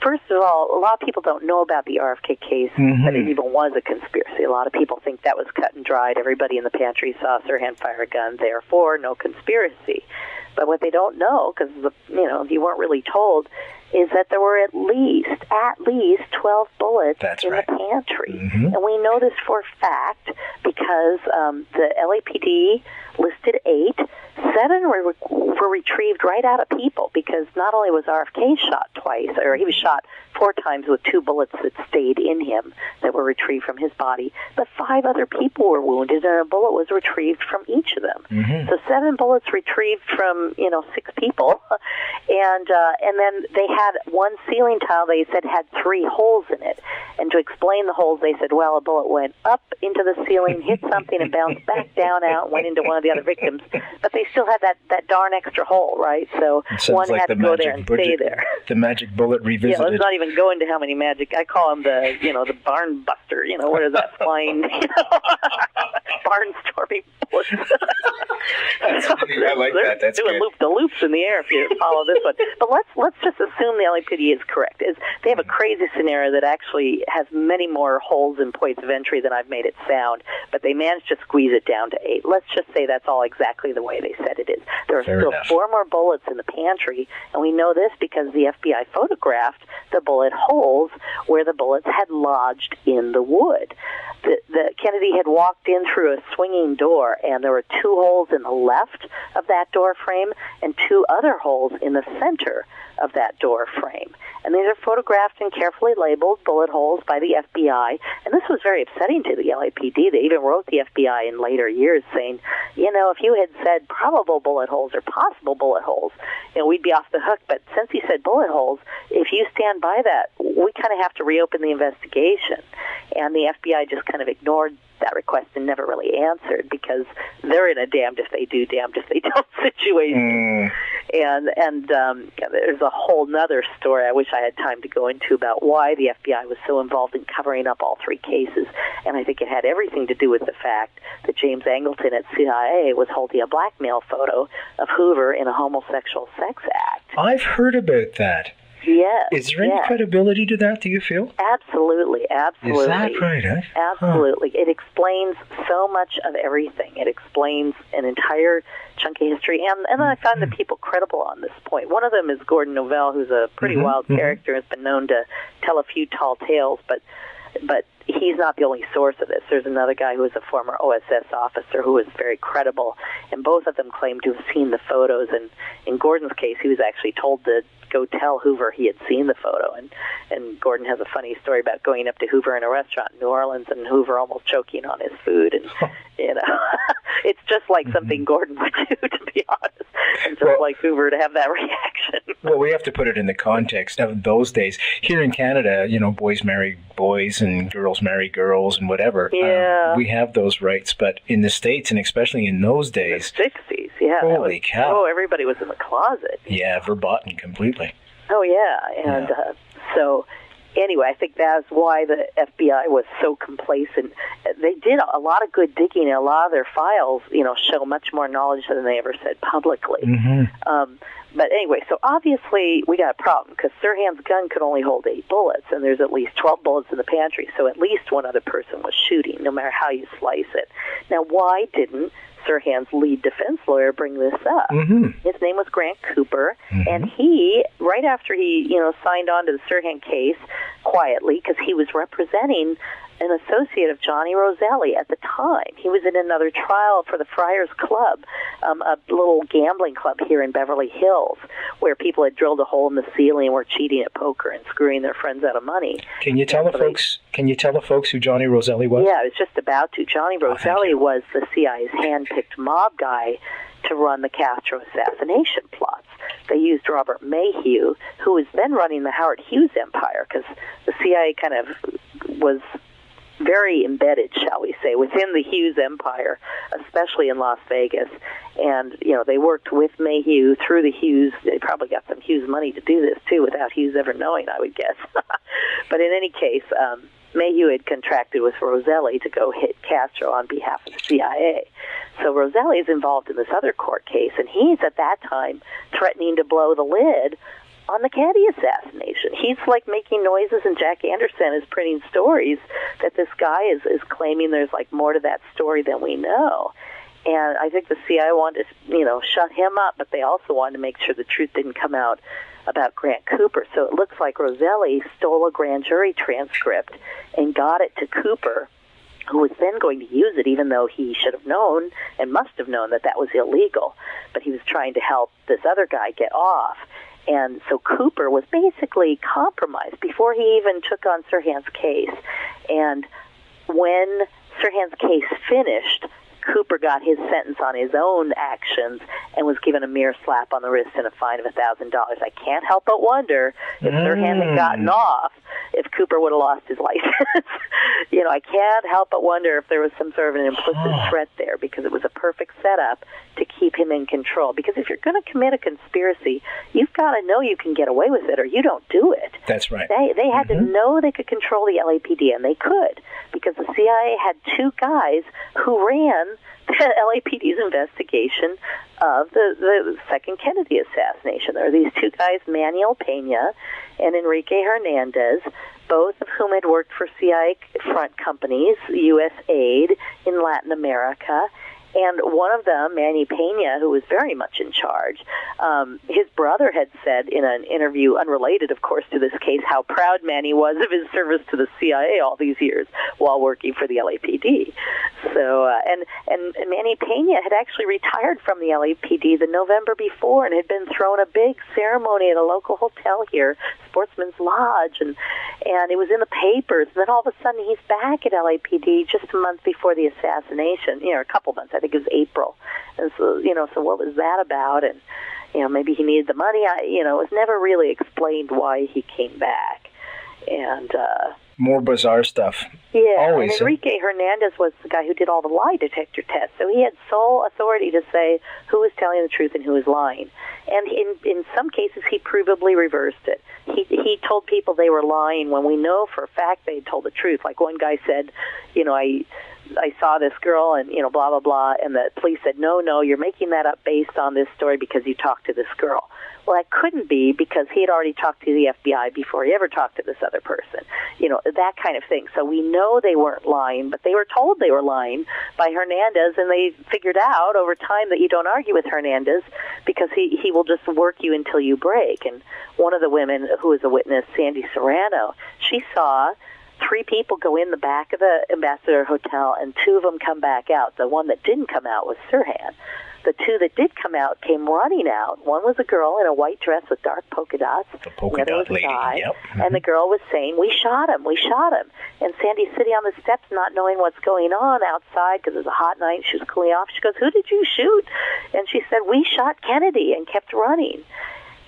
First of all, a lot of people don't know about the RFK case, that it even was a conspiracy. A lot of people think that was cut and dried. Everybody in the pantry saw Sirhan fire a gun, therefore no conspiracy. But what they don't know, because you weren't really told, is that there were at least 12 bullets in the pantry. And we know this for a fact because the LAPD listed 8. 7 were retrieved right out of people, because not only was RFK shot twice, or he was shot 4 times with 2 bullets that stayed in him that were retrieved from his body, but 5 other people were wounded, and a bullet was retrieved from each of them. So 7 bullets retrieved from 6 people, and then they had one ceiling tile they said had 3 holes in it, and to explain the holes they said, well, a bullet went up into the ceiling, hit something, and bounced back down out, and went into one of the other victims, but they still had that darn extra hole, right? So one had to go there and stay there. The magic bullet revisited. Yeah, let's not even go into how many magic. I call him the barn buster. What is that flying barnstorming bullets? I like that. That's doing loop-de-loops in the air if you follow this one. But let's just assume the LAPD is correct. They have a crazy scenario that actually has many more holes and points of entry than I've made it sound, but they managed to squeeze it down to 8. Let's just say that's all exactly the way they said it is. There are still 4 more bullets in the pantry, and we know this because the FBI photographed the bullet holes where the bullets had lodged in the wood. The Kennedy had walked in through a swinging door, and there were 2 holes in the left of that door frame and 2 other holes in the center of that door frame. And these are photographed and carefully labeled bullet holes by the FBI. And this was very upsetting to the LAPD. They even wrote the FBI in later years saying, if you had said probable bullet holes or possible bullet holes, we'd be off the hook. But since he said bullet holes, if you stand by that, we kind of have to reopen the investigation. And the FBI just kind of ignored that request and never really answered, because they're in a damned if they do, damned if they don't situation. And there's a whole nother story I wish I had time to go into about why the FBI was so involved in covering up all 3 cases. And I think it had everything to do with the fact that James Angleton at CIA was holding a blackmail photo of Hoover in a homosexual sex act. I've heard about that. Yes. Is there any credibility to that, do you feel? Absolutely. Is that right, eh? Absolutely. It explains so much of everything. It explains an entire chunk of history, and I find the people credible on this point. One of them is Gordon Novell, who's a pretty wild character, has been known to tell a few tall tales, but he's not the only source of this. There's another guy who was a former OSS officer who was very credible, and both of them claim to have seen the photos. And in Gordon's case, he was actually told to go tell Hoover he had seen the photo. And Gordon has a funny story about going up to Hoover in a restaurant in New Orleans and Hoover almost choking on his food. And, it's just like something Gordon would do, to be honest. And just like Hoover to have that reaction. Well, we have to put it in the context of those days. Here in Canada, boys marry boys and girls marry girls and whatever. Yeah. We have those rights. But in the States, and especially in those days... The 60s, yeah. Holy cow. Oh, everybody was in the closet. Yeah, verboten completely. Oh, yeah. And so... Anyway, I think that's why the FBI was so complacent. They did a lot of good digging, and a lot of their files, show much more knowledge than they ever said publicly. But anyway, so obviously we got a problem because Sirhan's gun could only hold 8 bullets, and there's at least 12 bullets in the pantry, so at least one other person was shooting, no matter how you slice it. Now, why didn't Sirhan's lead defense lawyer bring this up? His name was Grant Cooper, and he, right after he, signed on to the Sirhan case quietly, because he was representing an associate of Johnny Roselli at the time. He was in another trial for the Friars Club, a little gambling club here in Beverly Hills, where people had drilled a hole in the ceiling and were cheating at poker and screwing their friends out of money. Can you tell the folks who Johnny Roselli was? Yeah, I was just about to. Johnny Roselli was the CIA's hand-picked mob guy to run the Castro assassination plots. They used Robert Mayhew, who was then running the Howard Hughes empire, because the CIA kind of was very embedded, shall we say, within the Hughes empire, especially in Las Vegas. And, they worked with Mayhew through the Hughes. They probably got some Hughes money to do this, too, without Hughes ever knowing, I would guess. But in any case, Mayhew had contracted with Roselli to go hit Castro on behalf of the CIA. So Roselli is involved in this other court case, and he's at that time threatening to blow the lid on the Kennedy assassination. He's like making noises, and Jack Anderson is printing stories that this guy is claiming there's like more to that story than we know. And I think the CIA wanted to, shut him up, but they also wanted to make sure the truth didn't come out about Grant Cooper. So it looks like Roselli stole a grand jury transcript and got it to Cooper, who was then going to use it, even though he should have known and must have known that was illegal. But he was trying to help this other guy get off. And so Cooper was basically compromised before he even took on Sirhan's case. And when Sirhan's case finished, Cooper got his sentence on his own actions and was given a mere slap on the wrist and a fine of $1,000. I can't help but wonder if Sirhan had gotten off, if Cooper would have lost his license. I can't help but wonder if there was some sort of an implicit threat there, because it was a perfect setup to keep him in control. Because if you're going to commit a conspiracy, you've got to know you can get away with it, or you don't do it. That's right. They had to know they could control the LAPD, and they could, because the CIA had 2 guys who ran the LAPD's investigation of the second Kennedy assassination. There were these 2 guys, Manuel Pena and Enrique Hernandez, both of whom had worked for CIA front companies, U.S. Aid in Latin America. And one of them, Manny Pena, who was very much in charge, his brother had said in an interview, unrelated, of course, to this case, how proud Manny was of his service to the CIA all these years while working for the LAPD. So, and Manny Pena had actually retired from the LAPD the November before and had been thrown a big ceremony at a local hotel here, Sportsman's Lodge, and it was in the papers. And then all of a sudden he's back at LAPD just a month before the assassination, a couple months, I think it was April. And so, so what was that about? And, maybe he needed the money. It was never really explained why he came back. And, more bizarre stuff. Yeah, always. And Enrique Hernandez was the guy who did all the lie detector tests, so he had sole authority to say who was telling the truth and who was lying. And in some cases, he provably reversed it. He told people they were lying when we know for a fact they told the truth. Like one guy said, I saw this girl and, blah, blah, blah, and the police said, no, you're making that up based on this story because you talked to this girl. Well, that couldn't be, because he had already talked to the FBI before he ever talked to this other person. That kind of thing. So we know they weren't lying, but they were told they were lying by Hernandez, and they figured out over time that you don't argue with Hernandez because he will just work you until you break. And one of the women who was a witness, Sandy Serrano, she saw 3 people go in the back of the Ambassador Hotel, and 2 of them come back out. The one that didn't come out was Sirhan. The 2 that did come out came running out. One was a girl in a white dress with dark polka dots. The polka dot lady, yep. And the girl was saying, we shot him. And Sandy's sitting on the steps not knowing what's going on outside because it was a hot night. She was cooling off. She goes, who did you shoot? And she said, we shot Kennedy, and kept running.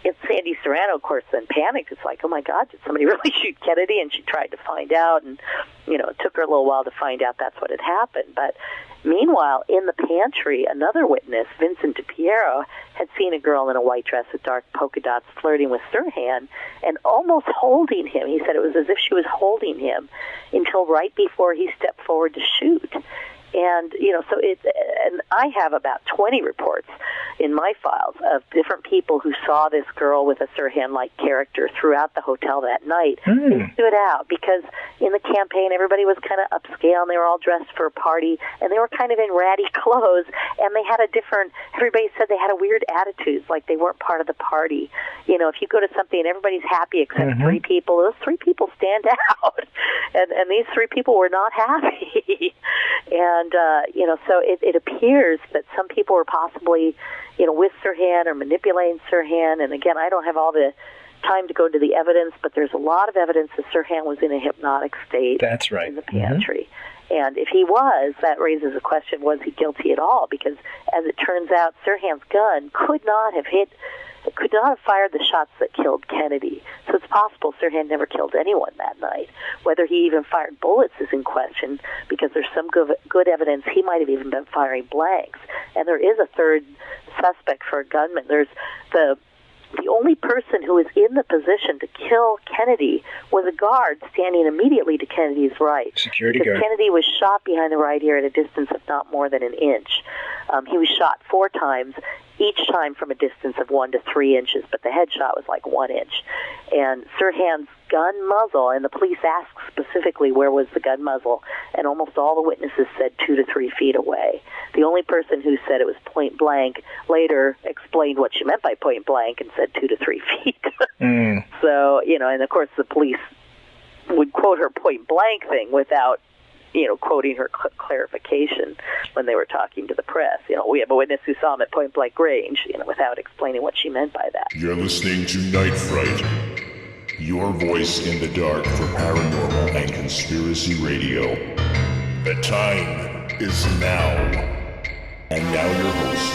And Sandy Serrano, of course, then panicked. It's like, oh, my God, did somebody really shoot Kennedy? And she tried to find out, and, it took her a little while to find out that's what had happened. But meanwhile, in the pantry, another witness, Vincent DiPiero, had seen a girl in a white dress with dark polka dots flirting with Sirhan and almost holding him. He said it was as if she was holding him until right before he stepped forward to shoot. And, so and I have about 20 reports in my files of different people who saw this girl with a Sirhan-like character throughout the hotel that night. They stood out because in the campaign, everybody was kind of upscale, and they were all dressed for a party, and they were kind of in ratty clothes, and they had everybody said they had a weird attitude, like they weren't part of the party. If you go to something and everybody's happy except three people, those three people stand out, and these three people were not happy. And, so it appears that some people were possibly, with Sirhan or manipulating Sirhan. And again, I don't have all the time to go into the evidence, but there's a lot of evidence that Sirhan was in a hypnotic state. That's right. In the pantry. And if he was, that raises a question, was he guilty at all? Because as it turns out, Sirhan's gun could not have fired the shots that killed Kennedy. So it's possible Sirhan never killed anyone that night. Whether he even fired bullets is in question, because there's some good evidence he might have even been firing blanks. And there is a third suspect for a gunman. There's the only person who was in the position to kill Kennedy was a guard standing immediately to Kennedy's right. Security guard. Kennedy was shot behind the right ear at a distance of not more than an inch. He was shot 4 times, each time from a distance of 1 to 3 inches, but the headshot was like 1 inch. And Sirhan's gun muzzle, and the police asked specifically where was the gun muzzle, and almost all the witnesses said 2 to 3 feet away. The only person who said it was point blank later explained what she meant by point blank and said 2 to 3 feet. So, and of course the police would quote her point blank thing without quoting her clarification when they were talking to the press. We have a witness who saw him at point blank range, without explaining what she meant by that. You're listening to Night Fright, your voice in the dark for paranormal and conspiracy radio. The time is now. And now your host,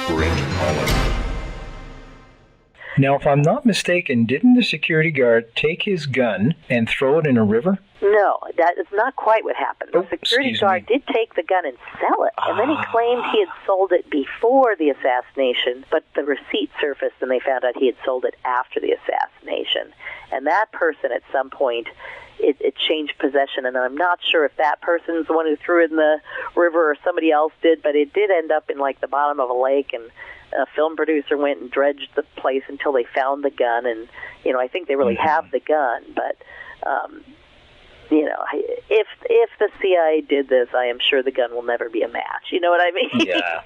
Brent Holland. Now, if I'm not mistaken, didn't the security guard take his gun and throw it in a river? No, that is not quite what happened. The security guard did take the gun and sell it, and then he claimed he had sold it before the assassination, but the receipt surfaced and they found out he had sold it after the assassination. And that person at some point, it changed possession, and I'm not sure if that person's the one who threw it in the river or somebody else did, but it did end up in like the bottom of a lake, and a film producer went and dredged the place until they found the gun, and I think they really have the gun, but if the CIA did this, I am sure the gun will never be a match. You know what I mean? Yeah.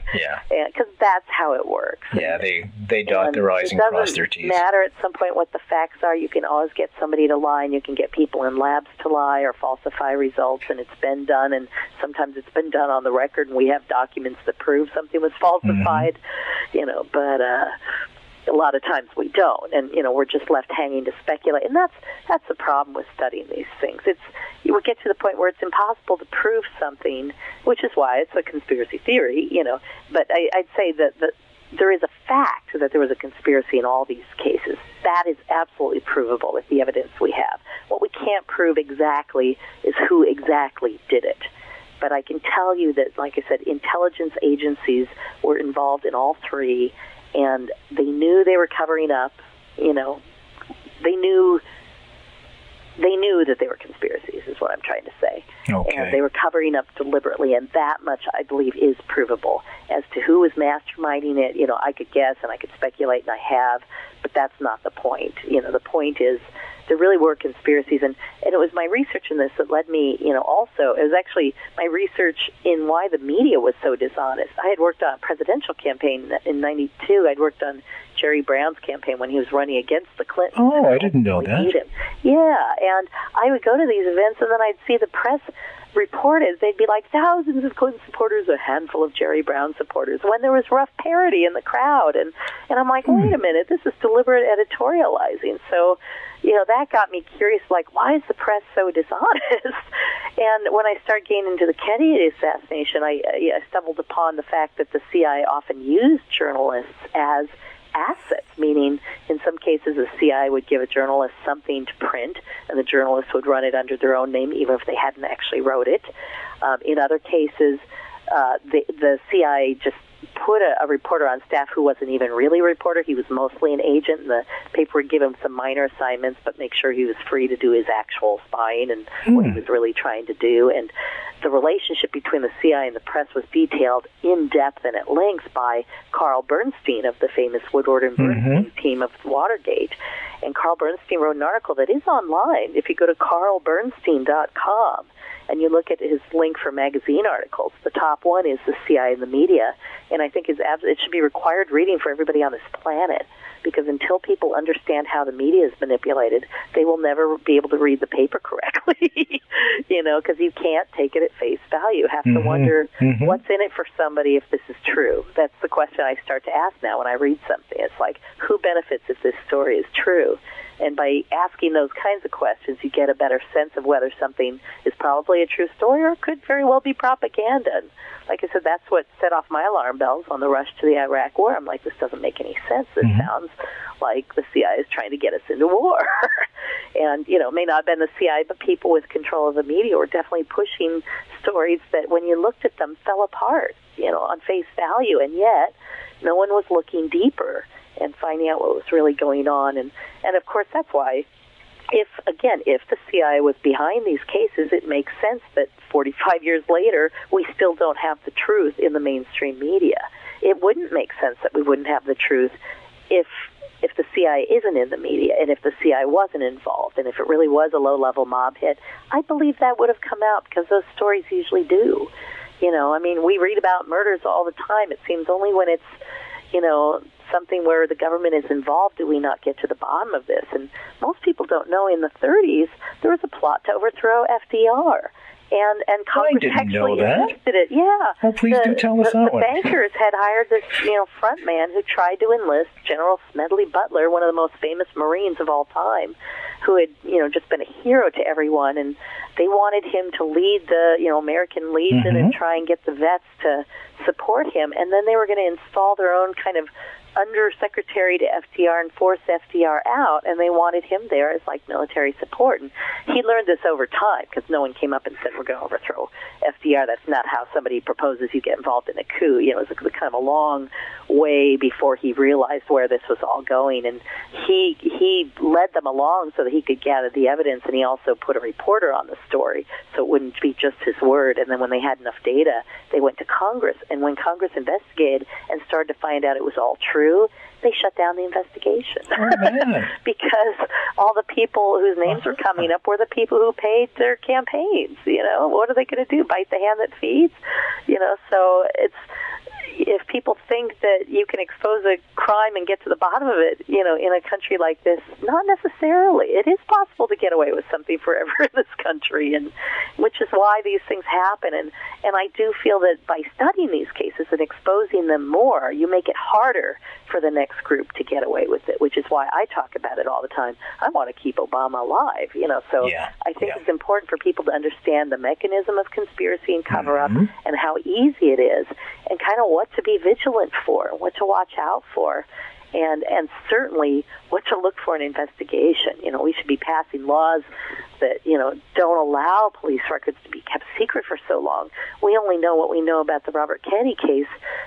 Because that's how it works. Yeah, they dot their I's and cross their T's. It doesn't matter at some point what the facts are. You can always get somebody to lie, and you can get people in labs to lie or falsify results, and it's been done, and sometimes it's been done on the record, and we have documents that prove something was falsified, but a lot of times we don't, and we're just left hanging to speculate, and that's the problem with studying these things. We get to the point where it's impossible to prove something, which is why it's a conspiracy theory, But I'd say that there is a fact that there was a conspiracy in all these cases. That is absolutely provable with the evidence we have. What we can't prove exactly is who exactly did it. But I can tell you that, like I said, intelligence agencies were involved in all three, and they knew they were covering up. They knew that they were conspiracies, is what I'm trying to say. Okay. And they were covering up deliberately, and that much, I believe, is provable. As to who was masterminding it, I could guess and I could speculate, and I have, but that's not the point. The point is there really were conspiracies, and it was my research in this that led me, also, it was actually my research in why the media was so dishonest. I had worked on a presidential campaign in 92. I'd worked on Jerry Brown's campaign when he was running against the Clintons. Oh, I didn't know that. Yeah, and I would go to these events, and then I'd see the press reported, they'd be like thousands of Clinton supporters, a handful of Jerry Brown supporters, when there was rough parody in the crowd. And I'm like, wait a minute, this is deliberate editorializing. So, that got me curious, like, why is the press so dishonest? And when I started getting into the Kennedy assassination, I stumbled upon the fact that the CIA often used journalists as assets, meaning in some cases the CIA would give a journalist something to print, and the journalist would run it under their own name even if they hadn't actually wrote it. In other cases, the CIA just put a reporter on staff who wasn't even really a reporter. He was mostly an agent, and the paper would give him some minor assignments, but make sure he was free to do his actual spying and what he was really trying to do. And the relationship between the CIA and the press was detailed in depth and at length by Carl Bernstein of the famous Woodward and Bernstein team of Watergate. And Carl Bernstein wrote an article that is online. If you go to carlbernstein.com, and you look at his link for magazine articles, the top one is the CIA and the media, and I think it should be required reading for everybody on this planet, because until people understand how the media is manipulated, they will never be able to read the paper correctly, because you can't take it at face value. You have to wonder what's in it for somebody if this is true. That's the question I start to ask now when I read something. It's like, who benefits if this story is true? And by asking those kinds of questions, you get a better sense of whether something is probably a true story or could very well be propaganda. And like I said, that's what set off my alarm bells on the rush to the Iraq War. I'm like, this doesn't make any sense. This sounds like the CIA is trying to get us into war. And, it may not have been the CIA, but people with control of the media were definitely pushing stories that when you looked at them fell apart, on face value. And yet, no one was looking deeper and finding out what was really going on. And of course, that's why, if the CIA was behind these cases, it makes sense that 45 years later, we still don't have the truth in the mainstream media. It wouldn't make sense that we wouldn't have the truth if the CIA isn't in the media, and if the CIA wasn't involved, and if it really was a low-level mob hit. I believe that would have come out, because those stories usually do. We read about murders all the time. It seems only when it's, something where the government is involved do we not get to the bottom of this. And most people don't know in the 30s there was a plot to overthrow FDR. And Congress actually enlisted it. Yeah. Oh, please do tell us that one. The bankers had hired this, front man who tried to enlist General Smedley Butler, one of the most famous Marines of all time, who had, just been a hero to everyone. And they wanted him to lead the, American Legion and try and get the vets to support him. And then they were going to install their own kind of undersecretary to FDR and force FDR out, and they wanted him there as like military support. And he learned this over time, because no one came up and said, we're going to overthrow FDR. That's not how somebody proposes you get involved in a coup. It was kind of a long way before he realized where this was all going. And he led them along so that he could gather the evidence, and he also put a reporter on the story so it wouldn't be just his word. And then when they had enough data, they went to Congress, and when Congress investigated and started to find out it was all true, they shut down the investigation. Because all the people whose names were coming up were the people who paid their campaigns. What are they going to do? Bite the hand that feeds? So it's, if people think that you can expose a crime and get to the bottom of it, in a country like this, not necessarily. It is possible to get away with something forever in this country, and which is why these things happen. And I do feel that by studying these cases and exposing them more, you make it harder for the next group to get away with it, which is why I talk about it all the time. I want to keep Obama alive, so I think it's important for people to understand the mechanism of conspiracy and cover-up and how easy it is, and kind of what to be vigilant for, what to watch out for, and certainly what to look for in investigation. We should be passing laws that, don't allow police records to be kept secret for so long. We only know what we know about the Robert Kennedy case,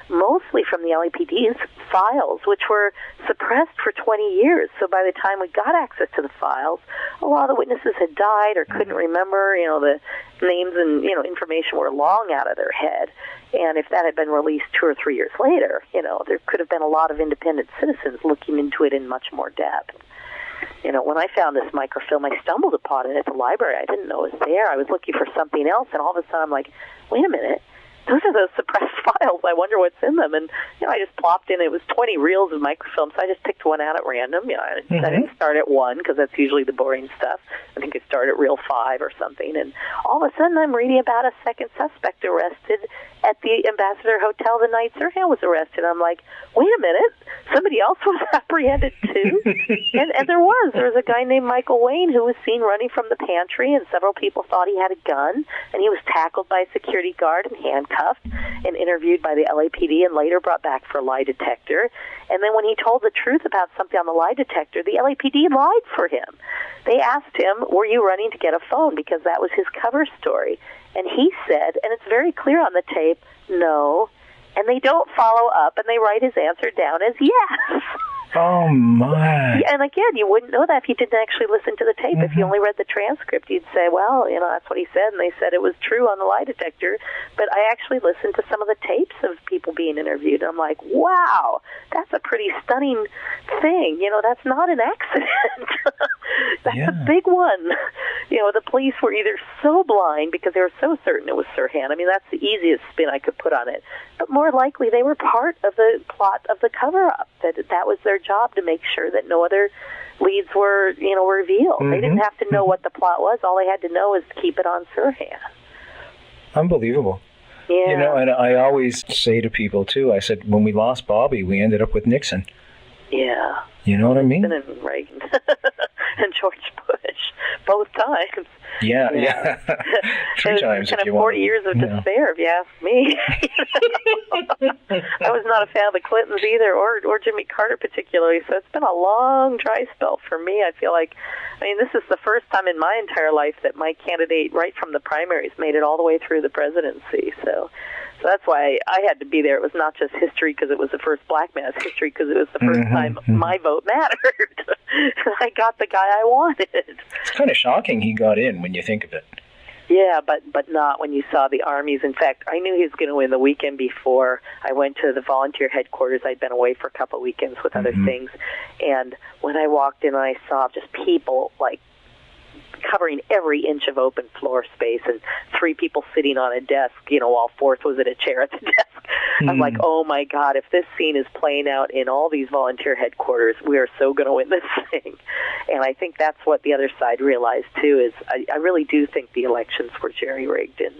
mostly from the LAPD's files, which were suppressed for 20 years. So by the time we got access to the files, a lot of the witnesses had died or couldn't remember, the names and, information were long out of their head. And if that had been released 2 or 3 years later, there could have been a lot of independent citizens looking into it in much more depth. When I found this microfilm, I stumbled upon it at the library. I didn't know it was there. I was looking for something else, and all of a sudden I'm like, wait a minute. Those are those suppressed files. I wonder what's in them. And, I just plopped in. It was 20 reels of microfilm, so I just picked one out at random. I didn't start at 1, because that's usually the boring stuff. I think I started at reel 5 or something. And all of a sudden, I'm reading about a second suspect arrested at the Ambassador Hotel the night Sirhan was arrested. I'm like, wait a minute. Somebody else was apprehended, too? and there was a guy named Michael Wayne who was seen running from the pantry, and several people thought he had a gun. And he was tackled by a security guard and handcuffed and interviewed by the LAPD and later brought back for a lie detector. And then when he told the truth about something on the lie detector, the LAPD lied for him. They asked him, were you running to get a phone? Because that was his cover story. And he said, and it's very clear on the tape, no. And they don't follow up, and they write his answer down as yes. Oh, my. And again, you wouldn't know that if you didn't actually listen to the tape. If you only read the transcript, you'd say, well, that's what he said, and they said it was true on the lie detector. But I actually listened to some of the tapes of people being interviewed, and I'm like, wow, that's a pretty stunning thing. That's not an accident. That's a big one. The police were either so blind because they were so certain it was Sirhan. I mean, that's the easiest spin I could put on it. But more likely, they were part of the plot of the cover-up, that was their job to make sure that no other leads were, revealed. They didn't have to know what the plot was. All they had to know was to keep it on Sirhan. Unbelievable. Yeah. And I always say to people, too, I said, when we lost Bobby, we ended up with Nixon. Yeah. You know what I mean? And Reagan and George Bush, both times. Yeah. 3 times if you want. 40 years of despair, if you ask me. I was not a fan of the Clintons either, or Jimmy Carter particularly, so it's been a long dry spell for me. I feel like, this is the first time in my entire life that my candidate, right from the primaries, made it all the way through the presidency, so that's why I had to be there. It was not just history because it was the first black man. It's history because it was the first time my vote mattered. I got the guy I wanted. It's kind of shocking he got in when you think of it. Yeah, but not when you saw the armies. In fact, I knew he was going to win the weekend before. I went to the volunteer headquarters. I'd been away for a couple of weekends with other things. And when I walked in, I saw just people, covering every inch of open floor space, and 3 people sitting on a desk, while 4th was at a chair at the desk. I'm like, oh my God, if this scene is playing out in all these volunteer headquarters, we are so going to win this thing. And I think that's what the other side realized too, is I really do think the elections were jerry-rigged in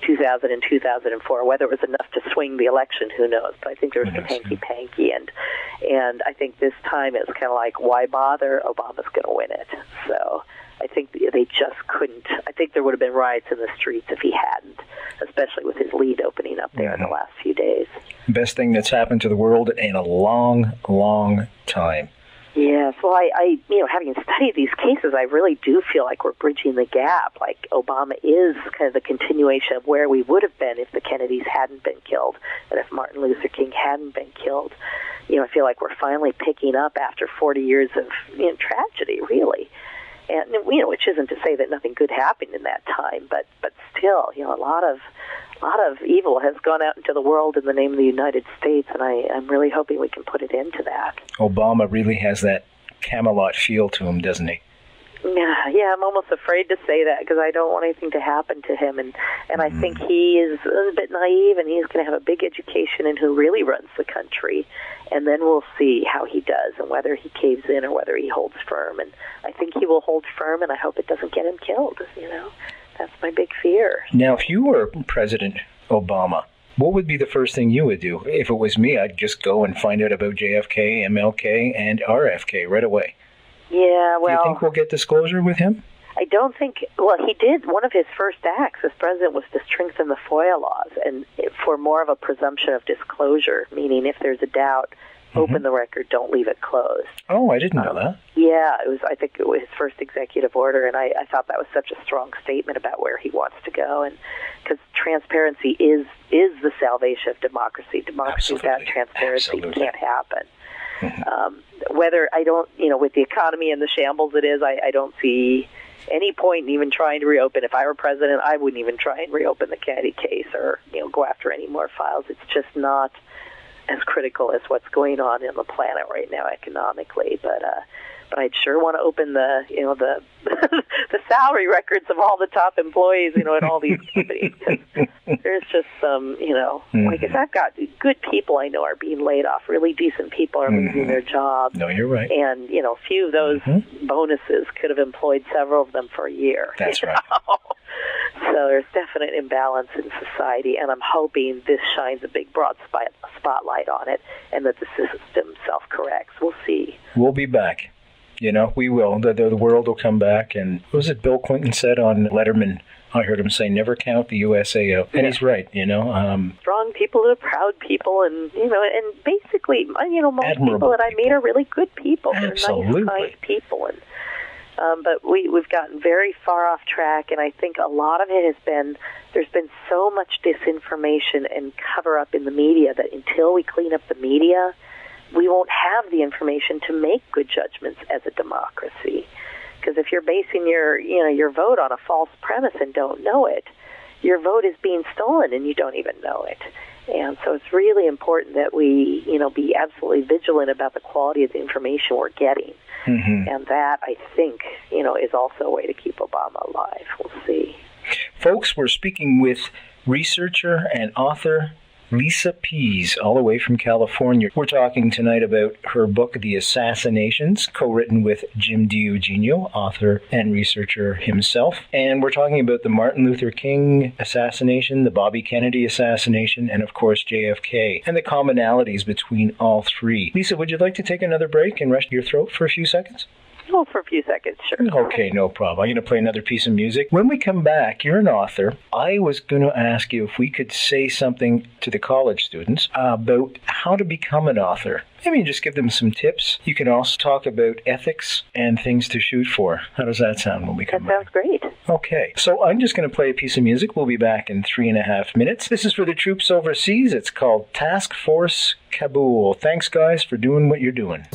2000 and 2004. Whether it was enough to swing the election, who knows? But I think there was some hanky-panky, and I think this time it's kind of like, why bother? Obama's going to win it. So I think they just couldn't. I think there would have been riots in the streets if he hadn't, especially with his lead opening up there in the last few days. Best thing that's happened to the world in a long, long time. Yes, well, I having studied these cases, I really do feel like we're bridging the gap. Like, Obama is kind of the continuation of where we would have been if the Kennedys hadn't been killed, and if Martin Luther King hadn't been killed. I feel like we're finally picking up after 40 years of tragedy, really. And which isn't to say that nothing good happened in that time, but still, a lot of evil has gone out into the world in the name of the United States, and I'm really hoping we can put it into that. Obama really has that CAMELOT feel to him, doesn't he? Yeah, I'm almost afraid to say that because I don't want anything to happen to him, and I think he is a bit naive, and he's going to have a big education in who really runs the country, and then we'll see how he does and whether he caves in or whether he holds firm, and I think he will hold firm, and I hope it doesn't get him killed, That's my big fear. Now, if you were President Obama, what would be the first thing you would do? If it was me, I'd just go and find out about JFK, MLK, and RFK right away. Yeah, well... Do you think we'll get disclosure with him? I don't think... Well, he did. One of his first acts as president was to strengthen the FOIA laws and for more of a presumption of disclosure, meaning if there's a doubt, open the record, don't leave it closed. Oh, I didn't know that. Yeah, I think it was his first executive order, and I thought that was such a strong statement about where he wants to go, and because transparency is the salvation of democracy. Democracy without transparency can't happen. Whether I don't, with the economy and the shambles it is, I don't see any point in even trying to reopen. If I were president, I wouldn't even try and reopen the Kennedy case or, go after any more files. It's just not as critical as what's going on in the planet right now economically. But I'd sure want to open the the salary records of all the top employees, at all these companies. There's just some, like if I've got good people I know are being laid off, really decent people are losing their jobs. No, you're right. And, few of those bonuses could have employed several of them for a year. That's right. So there's definite imbalance in society, and I'm hoping this shines a big, broad spotlight on it, and that the system self-corrects. We'll see. We'll be back. We will. The world will come back. And what was it Bill Clinton said on Letterman? I heard him say, never count the USA out. And he's right, Strong people are proud people, and, and basically, most admirable people that I meet are really good people. Absolutely. They're nice, kind people. And But we've gotten very far off track, and I think a lot of it has been, there's been so much disinformation and cover-up in the media that until we clean up the media, we won't have the information to make good judgments as a democracy. Because if you're basing your vote on a false premise and don't know it, your vote is being stolen and you don't even know it. And so it's really important that we, be absolutely vigilant about the quality of the information we're getting. Mm-hmm. And that, I think, is also a way to keep Obama alive. We'll see. Folks, we're speaking with researcher and author Lisa Pease, all the way from California. We're talking tonight about her book, The Assassinations, co-written with Jim DiEugenio, author and researcher himself. And we're talking about the Martin Luther King assassination, the Bobby Kennedy assassination, and of course JFK, and the commonalities between all three. Lisa, would you like to take another break and rest your throat for a few seconds? Oh, for a few seconds, sure. Okay, no problem. I'm going to play another piece of music. When we come back, you're an author. I was going to ask you if we could say something to the college students about how to become an author. Maybe just give them some tips. You can also talk about ethics and things to shoot for. How does that sound when we come back? That sounds great. Okay, so I'm just going to play a piece of music. We'll be back in 3.5 minutes. This is for the troops overseas. It's called Task Force Kabul. Thanks, guys, for doing what you're doing.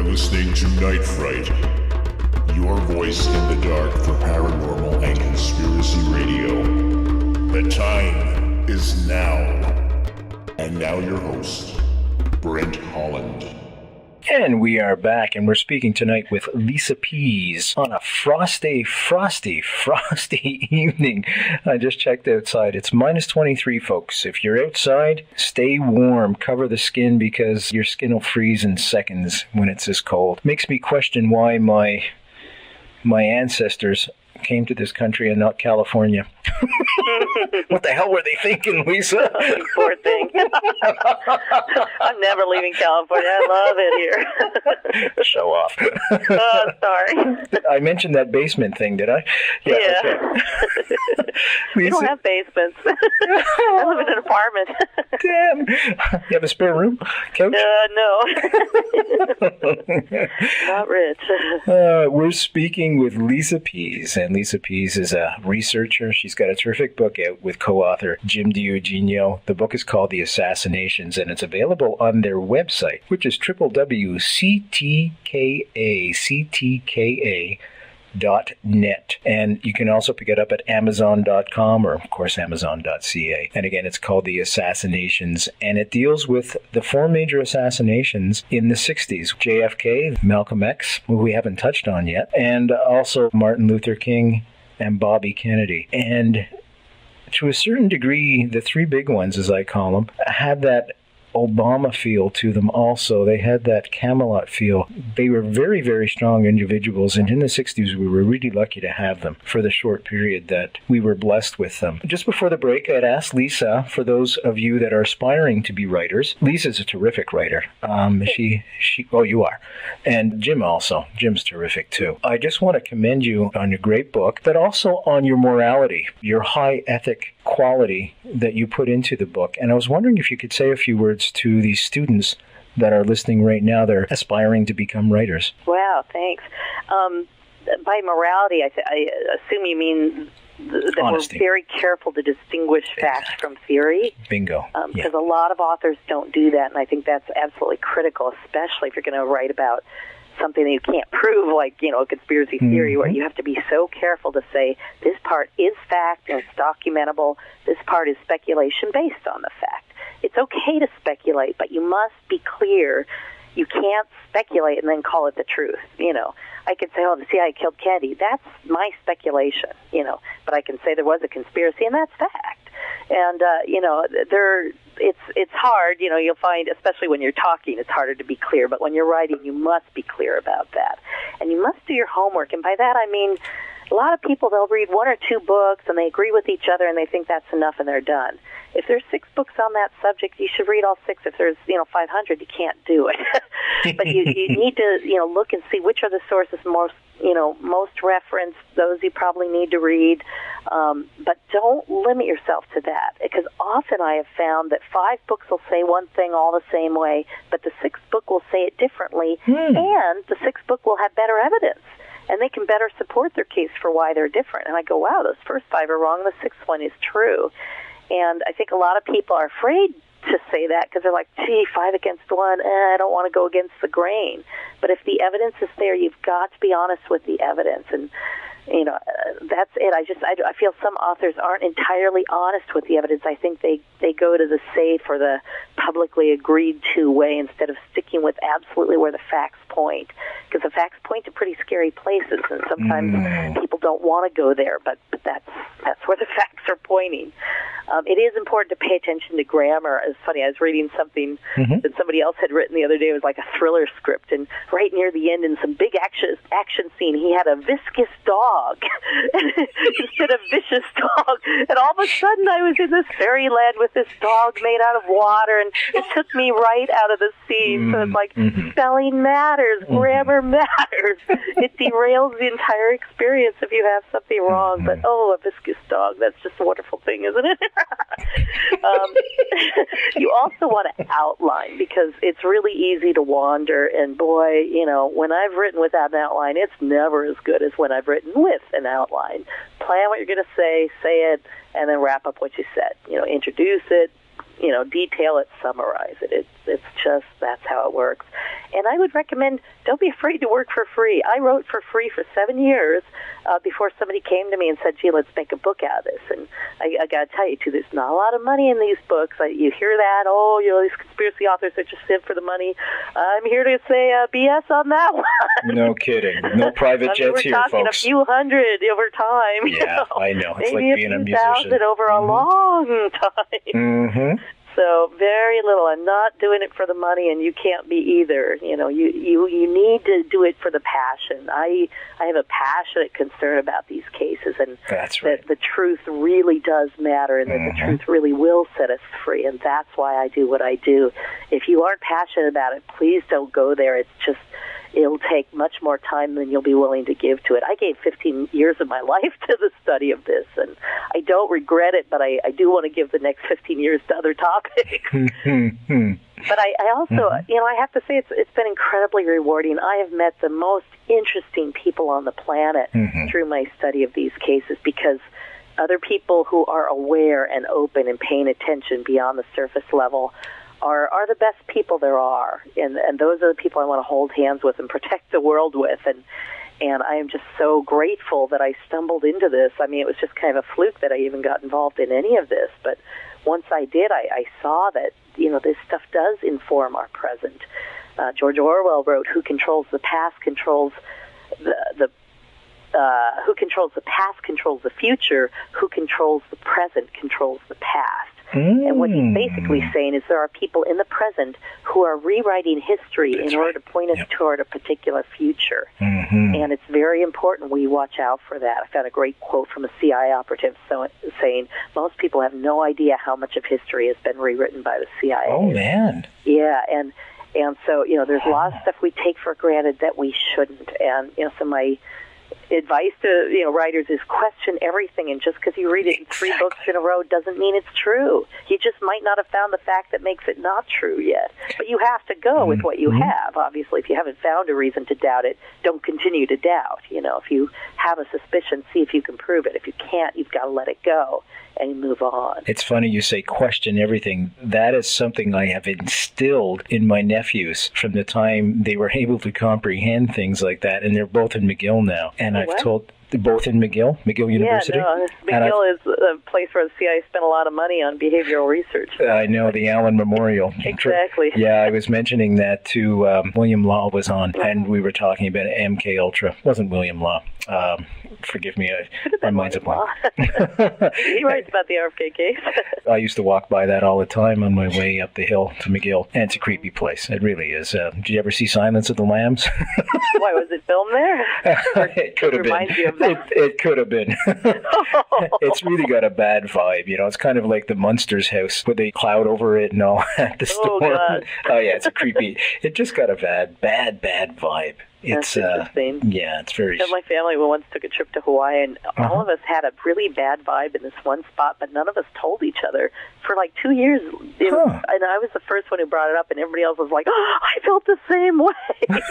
Listening to Night Fright, your voice in the dark for paranormal and conspiracy radio. The time is now. And now your host, Brent Holland. And we are back, and we're speaking tonight with Lisa Pease on a frosty evening. I just checked outside. It's minus 23, folks. If you're outside, stay warm. Cover the skin because your skin will freeze in seconds when it's this cold. Makes me question why my ancestors came to this country and not California. What the hell were they thinking, Lisa? You poor thing. I'm never leaving California. I love it here. Show off. Sorry. I mentioned that basement thing, did I? Yeah. Okay. We don't have basements. I live in an apartment. Damn. You have a spare room? Couch? No. Not rich. We're speaking with Lisa Pease, and Lisa Pease is a researcher. She's got a terrific book out with co-author Jim DiEugenio. The book is called The Assassinations, and it's available on their website, which is www.ctka.net. And you can also pick it up at Amazon.com or, of course, Amazon.ca. And again, it's called The Assassinations, and it deals with the four major assassinations in the 60s. JFK, Malcolm X, who we haven't touched on yet, and also Martin Luther King and Bobby Kennedy. And to a certain degree, the three big ones, as I call them, had that Obama feel to them also. They had that CAMELOT feel. They were very, very strong individuals, and in the 60s we were really lucky to have them for the short period that we were blessed with them. Just before the break, I'd asked Lisa, for those of you that are aspiring to be writers, Lisa's a terrific writer. You are. And Jim also. Jim's terrific too. I just want to commend you on your great book, but also on your morality, your high ethic quality that you put into the book. And I was wondering if you could say a few words to these students that are listening right now. They're aspiring to become writers. Wow, thanks. By morality, I assume you mean that honesty. We're very careful to distinguish fact from theory. Bingo. Because a lot of authors don't do that, and I think that's absolutely critical, especially if you're going to write about something that you can't prove, like, a conspiracy theory, where you have to be so careful to say, this part is fact and it's documentable, this part is speculation based on the fact. It's okay to speculate, but you must be clear. You can't speculate and then call it the truth. I could say, the CIA killed Kennedy. That's my speculation, but I can say there was a conspiracy, and that's fact. And, it's hard, you'll find, especially when you're talking, it's harder to be clear, but when you're writing, you must be clear about that. And you must do your homework, and by that I mean, a lot of people, they'll read one or two books, and they agree with each other, and they think that's enough, and they're done. If there's 6 books on that subject, you should read all 6. If there's, 500, you can't do it. But you need to, look and see which are the sources most referenced, those you probably need to read. But don't limit yourself to that, because often I have found that 5 books will say one thing all the same way, but the 6th book will say it differently, and the 6th book will have better evidence, and they can better support their case for why they're different. And I go, wow, those first 5 are wrong, the 6th one is true. And I think a lot of people are afraid to say that because they're like, 5 against 1, I don't want to go against the grain. But if the evidence is there, you've got to be honest with the evidence. And, that's it. I feel some authors aren't entirely honest with the evidence. I think they go to the safe or the publicly agreed to way instead of sticking with absolutely where the facts point. Because the facts point to pretty scary places, and sometimes people don't want to go there, but that's where the facts are pointing. It is important to pay attention to grammar. It's funny, I was reading something that somebody else had written the other day. It was like a thriller script, and right near the end, in some big action scene, he had a viscous dog instead of vicious dog. And all of a sudden, I was in this fairyland with this dog made out of water, and it took me right out of the scene. So it's like, spelling matters, grammar matters. It derails the entire experience if you have something wrong. But, a viscous dog, that's just a wonderful thing, isn't it? You also want to outline, because it's really easy to wander, and boy, when I've written without an outline, it's never as good as when I've written with an outline. Plan what you're going to say it, and then wrap up what you said. Introduce it, detail it, summarize it. It's just, that's how it works. And I would recommend, don't be afraid to work for free. I wrote for free for 7 years before somebody came to me and said, gee, let's make a book out of this. And I got to tell you, too, there's not a lot of money in these books. You hear that, these conspiracy authors are just in for the money. I'm here to say BS on that one. No kidding. No private jets here, folks. We're talking a few hundred over time. Yeah, I know. It's maybe like being a musician. Maybe a few thousand over a long time. Mm-hmm. So very little. I'm not doing it for the money, and you can't be either. You need to do it for the passion. I have a passionate concern about these cases, and that's right. That the truth really does matter, and that the truth really will set us free, and that's why I do what I do. If you aren't passionate about it, please don't go there. It'll take much more time than you'll be willing to give to it. I gave 15 years of my life to the study of this, and I don't regret it, but I do want to give the next 15 years to other topics. But I also, I have to say it's been incredibly rewarding. I have met the most interesting people on the planet through my study of these cases, because other people who are aware and open and paying attention beyond the surface level are the best people there are, and those are the people I want to hold hands with and protect the world with, and I am just so grateful that I stumbled into this. I mean, it was just kind of a fluke that I even got involved in any of this, but once I did, I saw that, this stuff does inform our present. George Orwell wrote, "Who controls the past controls who controls the past controls the future. Who controls the present controls the past." And what he's basically saying is there are people in the present who are rewriting history in order to point us toward a particular future. And it's very important we watch out for that. I found a great quote from a CIA operative saying, most people have no idea how much of history has been rewritten by the CIA. Oh, man. Yeah, and so, there's a lot of stuff we take for granted that we shouldn't. And, so my advice to writers is question everything, and just because you read it in 3 books in a row doesn't mean it's true. You just might not have found the fact that makes it not true yet. But you have to go with what you have. Obviously, if you haven't found a reason to doubt it, don't continue to doubt. If you have a suspicion, see if you can prove it. If you can't, you've got to let it go and move on. It's funny you say question everything. That is something I have instilled in my nephews from the time they were able to comprehend things like that, and they're both in McGill now. And I've told both in McGill University. Yeah, McGill is a place where the CIA spent a lot of money on behavioral research. I know, the Allen Memorial. Exactly. Yeah, I was mentioning that to William Law was on, and we were talking about MK Ultra. It wasn't William Law. Forgive me, my mind's a blank. He writes about the RFK case. I used to walk by that all the time on my way up the hill to McGill, and it's a creepy place. It really is. Did you ever see Silence of the Lambs? Why, was it filmed there? It could have been. It could have been. It's really got a bad vibe, It's kind of like the Munsters house with a cloud over it and all at the storm. God. Oh, yeah, it's a creepy. It just got a bad vibe. That's interesting. Yeah, it's very... My family once took a trip to Hawaii, and all of us had a really bad vibe in this one spot, but none of us told each other for like 2 years. And I was the first one who brought it up, and everybody else was like, "Oh, I felt the same way."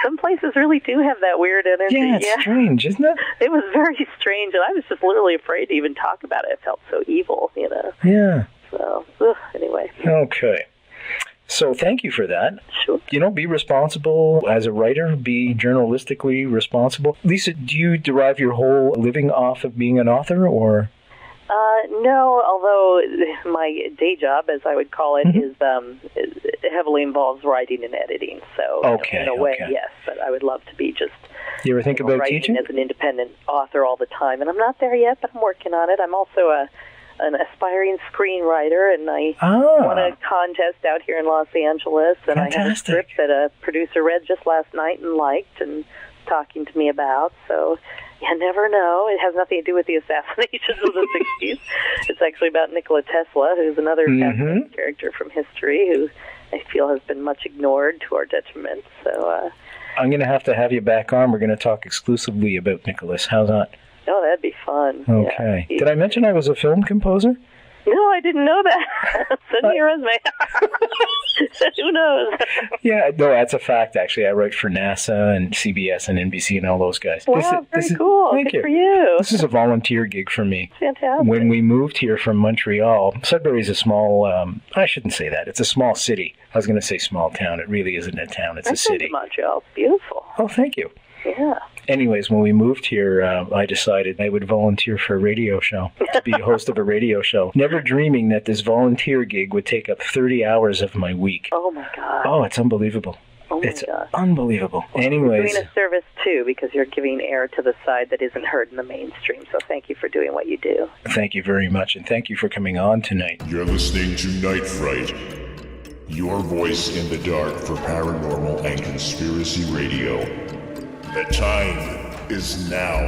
Some places really do have that weird energy. Yeah, it's strange, isn't it? It was very strange, and I was just literally afraid to even talk about it. It felt so evil, Yeah. So, anyway. Okay. So thank you for that. Sure. Be responsible as a writer, be journalistically responsible. Lisa, do you derive your whole living off of being an author, or? No, although my day job, as I would call it, is heavily involves writing and editing. So in a way, yes, but I would love to be just you ever think about writing teaching? as an independent author all the time. And I'm not there yet, but I'm working on it. I'm also an aspiring screenwriter, and I won a contest out here in Los Angeles, and Fantastic. I have a script that a producer read just last night and liked and talking to me about. So you never know. It has nothing to do with the assassination of the 60s. It's actually about Nikola Tesla, who's another fascinating character from history who I feel has been much ignored to our detriment. So I'm going to have you back on. We're going to talk exclusively about Nicholas. How's that? Oh, that'd be fun. Okay. Yeah. Did I mention I was a film composer? No, I I didn't know that. Send me your resume. Who knows? Yeah, no, that's a fact, actually. I write for NASA and CBS and NBC and all those guys. Wow, very cool. Thank you. For you. This is a volunteer gig for me. Fantastic. When we moved here from Montreal, Sudbury's a small, I shouldn't say that. It's a small city. I was going to say small town. It really isn't a town. It's a city. Montreal. It's beautiful. Oh, thank you. Yeah. Anyways, when we moved here, I decided I would volunteer for a radio show, to be a host of a radio show, never dreaming that this volunteer gig would take up 30 hours of my week. Oh, my God. Oh, it's unbelievable. Oh, my it's God. unbelievable. Anyways. You're doing a service, too, because you're giving air to the side that isn't heard in the mainstream. So thank you for doing what you do. Thank you very much, and thank you for coming on tonight. You're listening to Night Fright, your voice in the dark for paranormal and conspiracy radio. The time is now.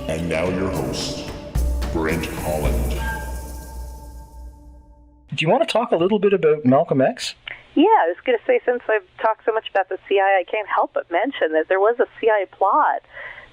And now your host, Brent Holland. Do you want to talk a little bit about Malcolm X? Yeah, I was going to say, since I've talked so much about the CIA, I can't help but mention that there was a CIA plot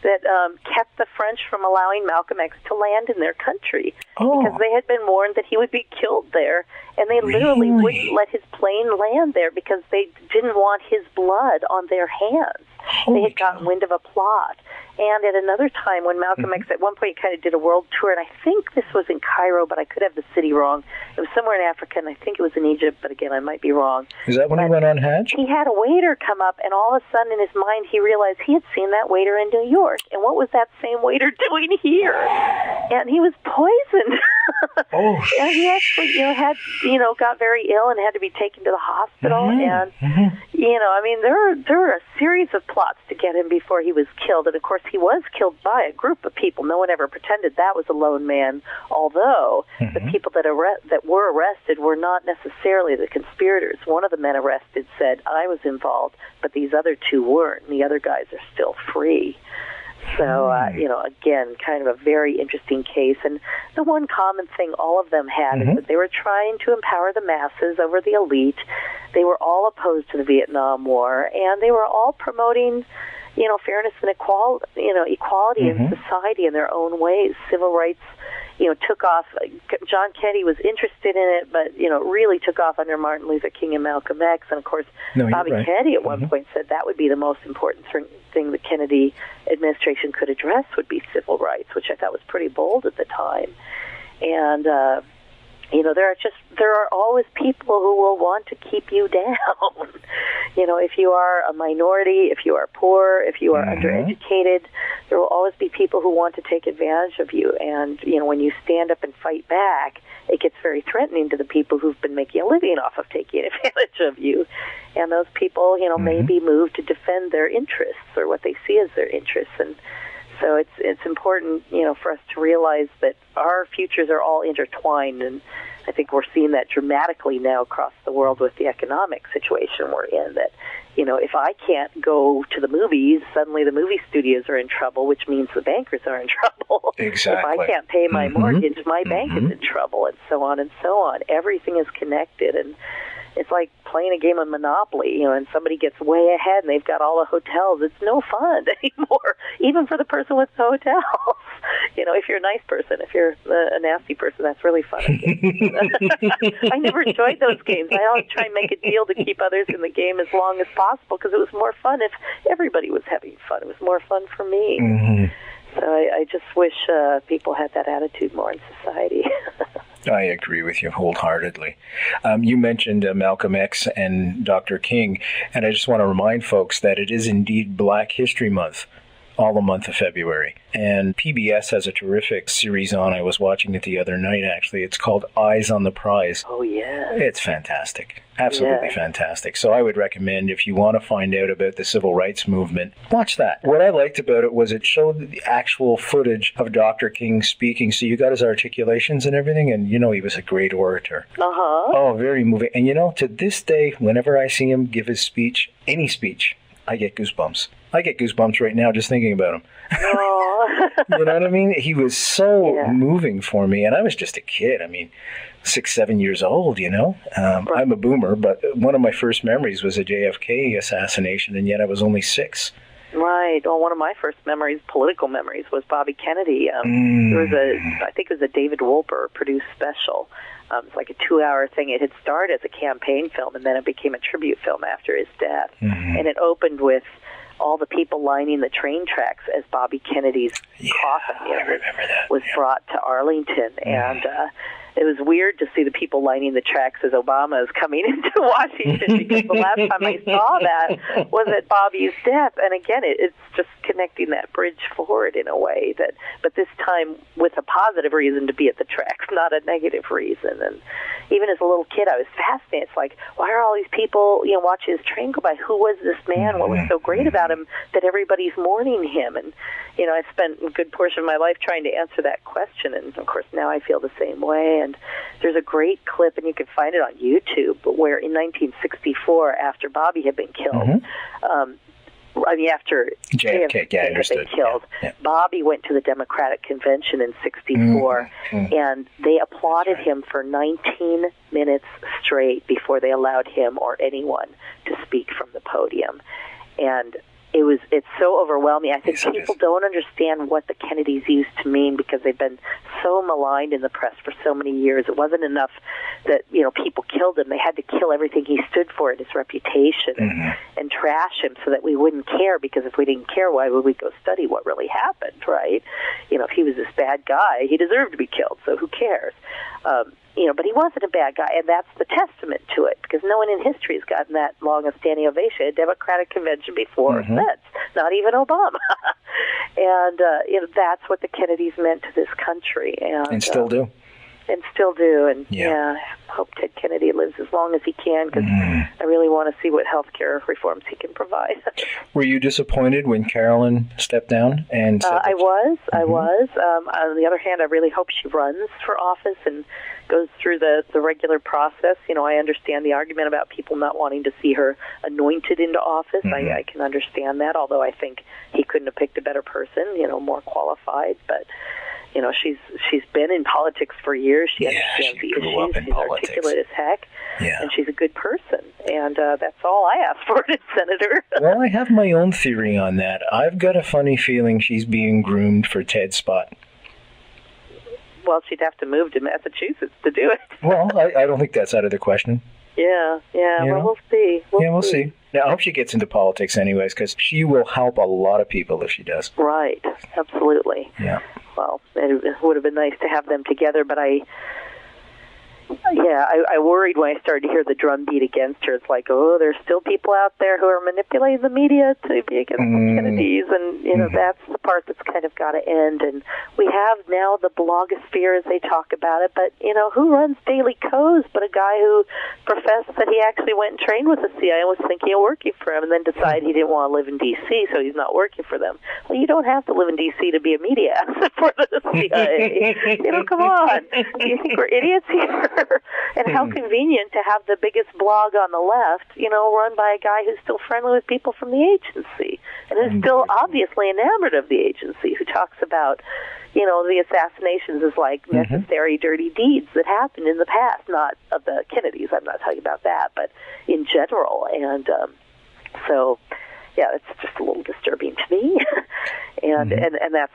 that kept the French from allowing Malcolm X to land in their country because they had been warned that he would be killed there, and they literally wouldn't let his plane land there because they didn't want his blood on their hands. They had gotten wind of a plot. And at another time, when Malcolm X at one point kind of did a world tour, and I think this was in Cairo, but I could have the city wrong. It was somewhere in Africa, and I think it was in Egypt, but again, I might be wrong. Is that when he went on Hajj? He had a waiter come up, and all of a sudden in his mind, he realized he had seen that waiter in New York. And what was that same waiter doing here? And he was poisoned. And he actually, got very ill and had to be taken to the hospital. And, there were a series of plots to get him before he was killed. And, of course, he was killed by a group of people. No one ever pretended that was a lone man, although the people that were arrested were not necessarily the conspirators. One of the men arrested said, I was involved, but these other two weren't, and the other guys are still free. So, again, kind of a very interesting case. And the one common thing all of them had is that they were trying to empower the masses over the elite. They were all opposed to the Vietnam War, and they were all promoting, fairness and equality in society in their own ways. Civil rights, took off. John Kennedy was interested in it, but, really took off under Martin Luther King and Malcolm X. And, of course, Bobby Kennedy at one point said that would be the most important thing the Kennedy administration could address would be civil rights, which I thought was pretty bold at the time. And, there are always people who will want to keep you down. If you are a minority, if you are poor, if you are undereducated, there will always be people who want to take advantage of you. And, when you stand up and fight back, it gets very threatening to the people who've been making a living off of taking advantage of you. And those people, may be moved to defend their interests or what they see as their interests. And so it's important, for us to realize that our futures are all intertwined, and I think we're seeing that dramatically now across the world with the economic situation we're in, that, if I can't go to the movies, suddenly the movie studios are in trouble, which means the bankers are in trouble. Exactly. If I can't pay my mortgage, my bank is in trouble, and so on and so on. Everything is connected, and it's like playing a game of Monopoly, and somebody gets way ahead and they've got all the hotels. It's no fun anymore, even for the person with the hotels. If you're a nice person, if you're a nasty person, that's really fun. I never enjoyed those games. I always try and make a deal to keep others in the game as long as possible because it was more fun if everybody was having fun. It was more fun for me. So I just wish people had that attitude more in society. I agree with you wholeheartedly. You mentioned Malcolm X and Dr. King, and I just want to remind folks that it is indeed Black History Month, all the month of February. And PBS has a terrific series on. I was watching it the other night, actually. It's called Eyes on the Prize. Oh, yeah. It's fantastic. Absolutely fantastic. So I would recommend, if you want to find out about the civil rights movement, watch that. What I liked about it was it showed the actual footage of Dr. King speaking. So you got his articulations and everything, and he was a great orator. Oh, very moving. And to this day, whenever I see him give his speech, any speech, I get goosebumps. I get goosebumps right now just thinking about him. You know what I mean? He was so moving for me, and I was just a kid. 6, 7 years old, I'm a boomer, but one of my first memories was a JFK assassination, and yet I was only 6. Right. Well, one of my first memories, political memories, was Bobby Kennedy. There was I think it was a David Wolper produced special. It's like a 2-hour thing. It had started as a campaign film, and then it became a tribute film after his death. And it opened with all the people lining the train tracks as Bobby Kennedy's coffin was brought to Arlington. And it was weird to see the people lining the tracks as Obama is coming into Washington, because the last time I saw that was at Bobby's death. And again, it's just connecting that bridge forward in a way but this time with a positive reason to be at the tracks, not a negative reason. And even as a little kid, I was fascinated. It's like, why are all these people, watching his train go by? Who was this man? What was so great about him that everybody's mourning him? And, I spent a good portion of my life trying to answer that question. And, of course, now I feel the same way. And there's a great clip, and you can find it on YouTube, where in 1964, after Bobby had been killed, after JFK had been killed, Bobby went to the Democratic Convention in 64, and they applauded him for 19 minutes straight before they allowed him or anyone to speak from the podium. And it's so overwhelming. I think people don't understand what the Kennedys used to mean, because they've been so maligned in the press for so many years. It wasn't enough that, people killed him. They had to kill everything he stood for and his reputation and trash him so that we wouldn't care, because if we didn't care, why would we go study what really happened, right? If he was this bad guy, he deserved to be killed, so who cares? But he wasn't a bad guy, and that's the testament to it, because no one in history has gotten that long a standing ovation at a Democratic convention before or since, not even Obama. And, that's what the Kennedys meant to this country. And still do. And still do. And, I hope Ted Kennedy lives as long as he can, because I really want to see what health care reforms he can provide. Were you disappointed when Carolyn stepped down? And I was. On the other hand, I really hope she runs for office and goes through the regular process. I understand the argument about people not wanting to see her anointed into office. I can understand that, although I think he couldn't have picked a better person, more qualified. But she's been in politics for years. She understands the issues. She's articulate as heck, and she's a good person. And that's all I ask for as senator. Well, I have my own theory on that. I've got a funny feeling she's being groomed for Ted's spot. Well, she'd have to move to Massachusetts to do it. Well, I don't think that's out of the question. Yeah. Well, we'll see. We'll see. Now, I hope she gets into politics anyways, because she will help a lot of people if she does. Right. Absolutely. Yeah. Well, it would have been nice to have them together, but I worried when I started to hear the drumbeat against her. It's like, there's still people out there who are manipulating the media to be against the Kennedys, and that's the part that's kind of got to end. And we have now the blogosphere, as they talk about it, but who runs Daily Kos but a guy who professed that he actually went and trained with the CIA and was thinking of working for him, and then decided he didn't want to live in D.C., so he's not working for them. Well, you don't have to live in D.C. to be a media asset for the CIA. Come on. Do you think we're idiots here? And how convenient to have the biggest blog on the left, run by a guy who's still friendly with people from the agency and is still obviously enamored of the agency, who talks about, the assassinations as like necessary dirty deeds that happened in the past, not of the Kennedys. I'm not talking about that, but in general. And so, it's just a little disturbing to me. And that's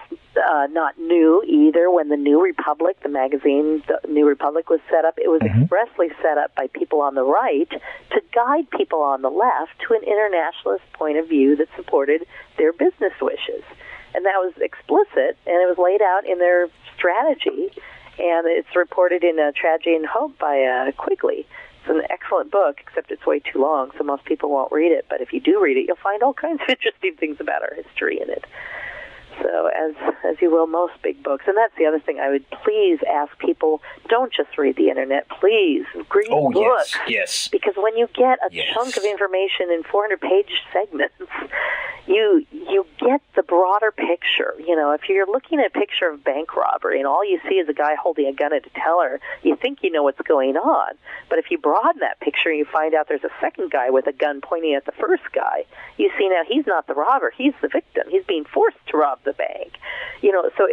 not new either. When the New Republic, the magazine, the New Republic was set up, it was expressly set up by people on the right to guide people on the left to an internationalist point of view that supported their business wishes. And that was explicit, and it was laid out in their strategy, and it's reported in Tragedy and Hope by Quigley. It's an excellent book, except it's way too long, so most people won't read it. But if you do read it, you'll find all kinds of interesting things about our history in it. So, as you will most big books. And that's the other thing I would please ask people, don't just read the Internet. Please, read books. Yes. Because when you get a chunk of information in 400-page segments, you get the broader picture. If you're looking at a picture of bank robbery and all you see is a guy holding a gun at a teller, you think you know what's going on. But if you broaden that picture and you find out there's a second guy with a gun pointing at the first guy, you see now he's not the robber, he's the victim. He's being forced to rob the bank. So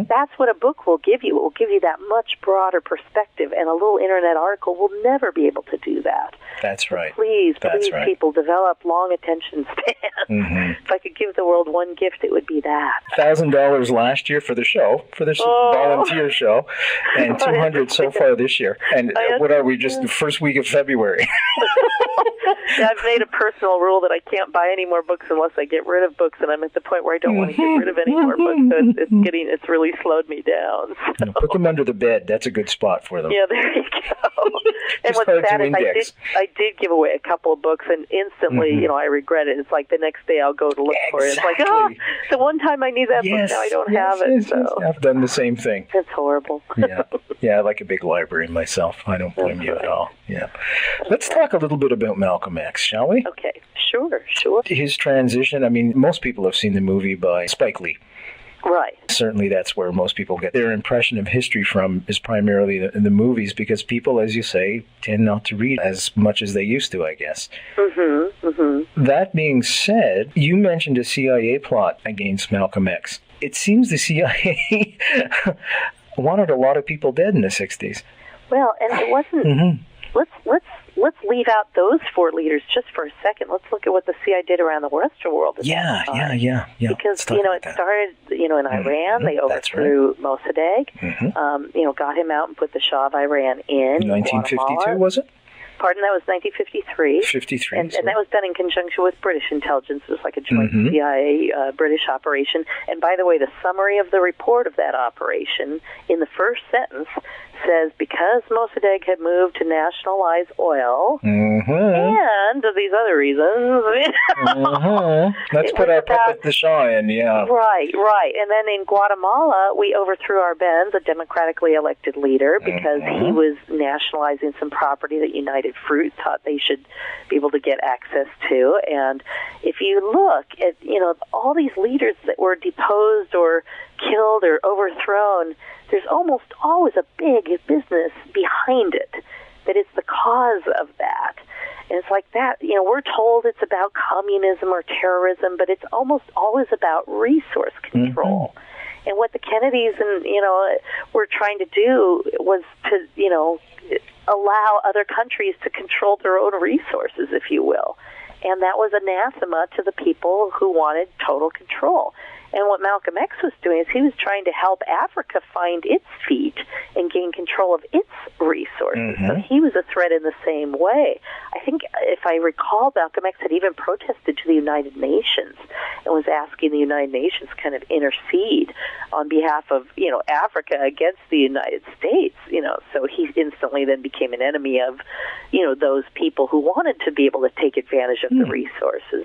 that's what a book will give you. It will give you that much broader perspective, and a little internet article will never be able to do that. That's right. Please, right. people, develop long attention spans. If I could give the world one gift, it would be that. $1,000 last year for the show, for the volunteer show, and $200 so far this year. And what are we, just the first week of February? I've made a personal rule that I can't buy any more books unless I get rid of books, and I'm at the point where I don't want to get rid of any more books. So it's really slowed me down. So. Put them under the bed. That's a good spot for them. Yeah, there you go. And what's sad is I did give away a couple of books, and instantly, I regret it. It's like the next day I'll go to look for it. It's like, the one time I need that book, now I don't have it. So. I've done the same thing. It's horrible. Yeah, I like a big library myself. I don't blame you at all. Yeah. Let's talk a little bit about Malcolm X, shall we? Okay, sure. His transition, most people have seen the movie by Spike Lee. Right. Certainly that's where most people get their impression of history from, is primarily the movies, because people, as you say, tend not to read as much as they used to, I guess. That being said, you mentioned a CIA plot against Malcolm X. It seems the CIA wanted a lot of people dead in the 60s. Well, and it wasn't... Let's leave out those four leaders just for a second. Let's look at what the CIA did around the Western world. Yeah. Because, it started, in Iran. They overthrew Mossadegh, got him out and put the Shah of Iran in 1952, Guatemala. Was it? Pardon, that was 1953. 53. And that was done in conjunction with British intelligence. It was like a joint CIA British operation. And by the way, the summary of the report of that operation in the first sentence says, because Mossadegh had moved to nationalize oil and these other reasons. Let's put our puppet the Shah in, Right. And then in Guatemala, we overthrew Arbenz, a democratically elected leader, because he was nationalizing some property that United Fruit thought they should be able to get access to. And if you look at, all these leaders that were deposed or killed or overthrown, there's almost always a big business behind it that is the cause of that. And it's like that, we're told it's about communism or terrorism, but it's almost always about resource control. And what the Kennedys and, were trying to do was to, allow other countries to control their own resources, if you will. And that was anathema to the people who wanted total control. And what Malcolm X was doing is he was trying to help Africa find its feet and gain control of its resources. So he was a threat in the same way. I think, if I recall, Malcolm X had even protested to the United Nations and was asking the United Nations to kind of intercede on behalf of, Africa against the United States, so he instantly then became an enemy of, those people who wanted to be able to take advantage of the resources.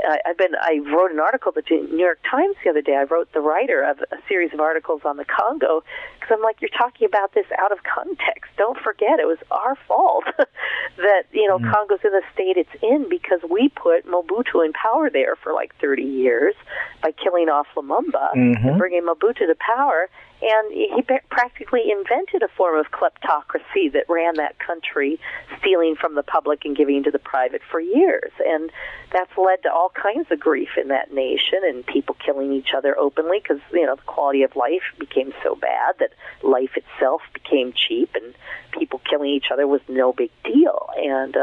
I wrote an article at the New York Times the other day. I wrote the writer of a series of articles on the Congo, because I'm like, you're talking about this out of context. Don't forget, it was our fault that, Congo's in the state it's in because we put Mobutu in power there for like 30 years by killing off Lumumba and bringing Mobutu to power. And he practically invented a form of kleptocracy that ran that country, stealing from the public and giving to the private for years. And that's led to all kinds of grief in that nation and people killing each other openly because, the quality of life became so bad that life itself became cheap and people killing each other was no big deal. And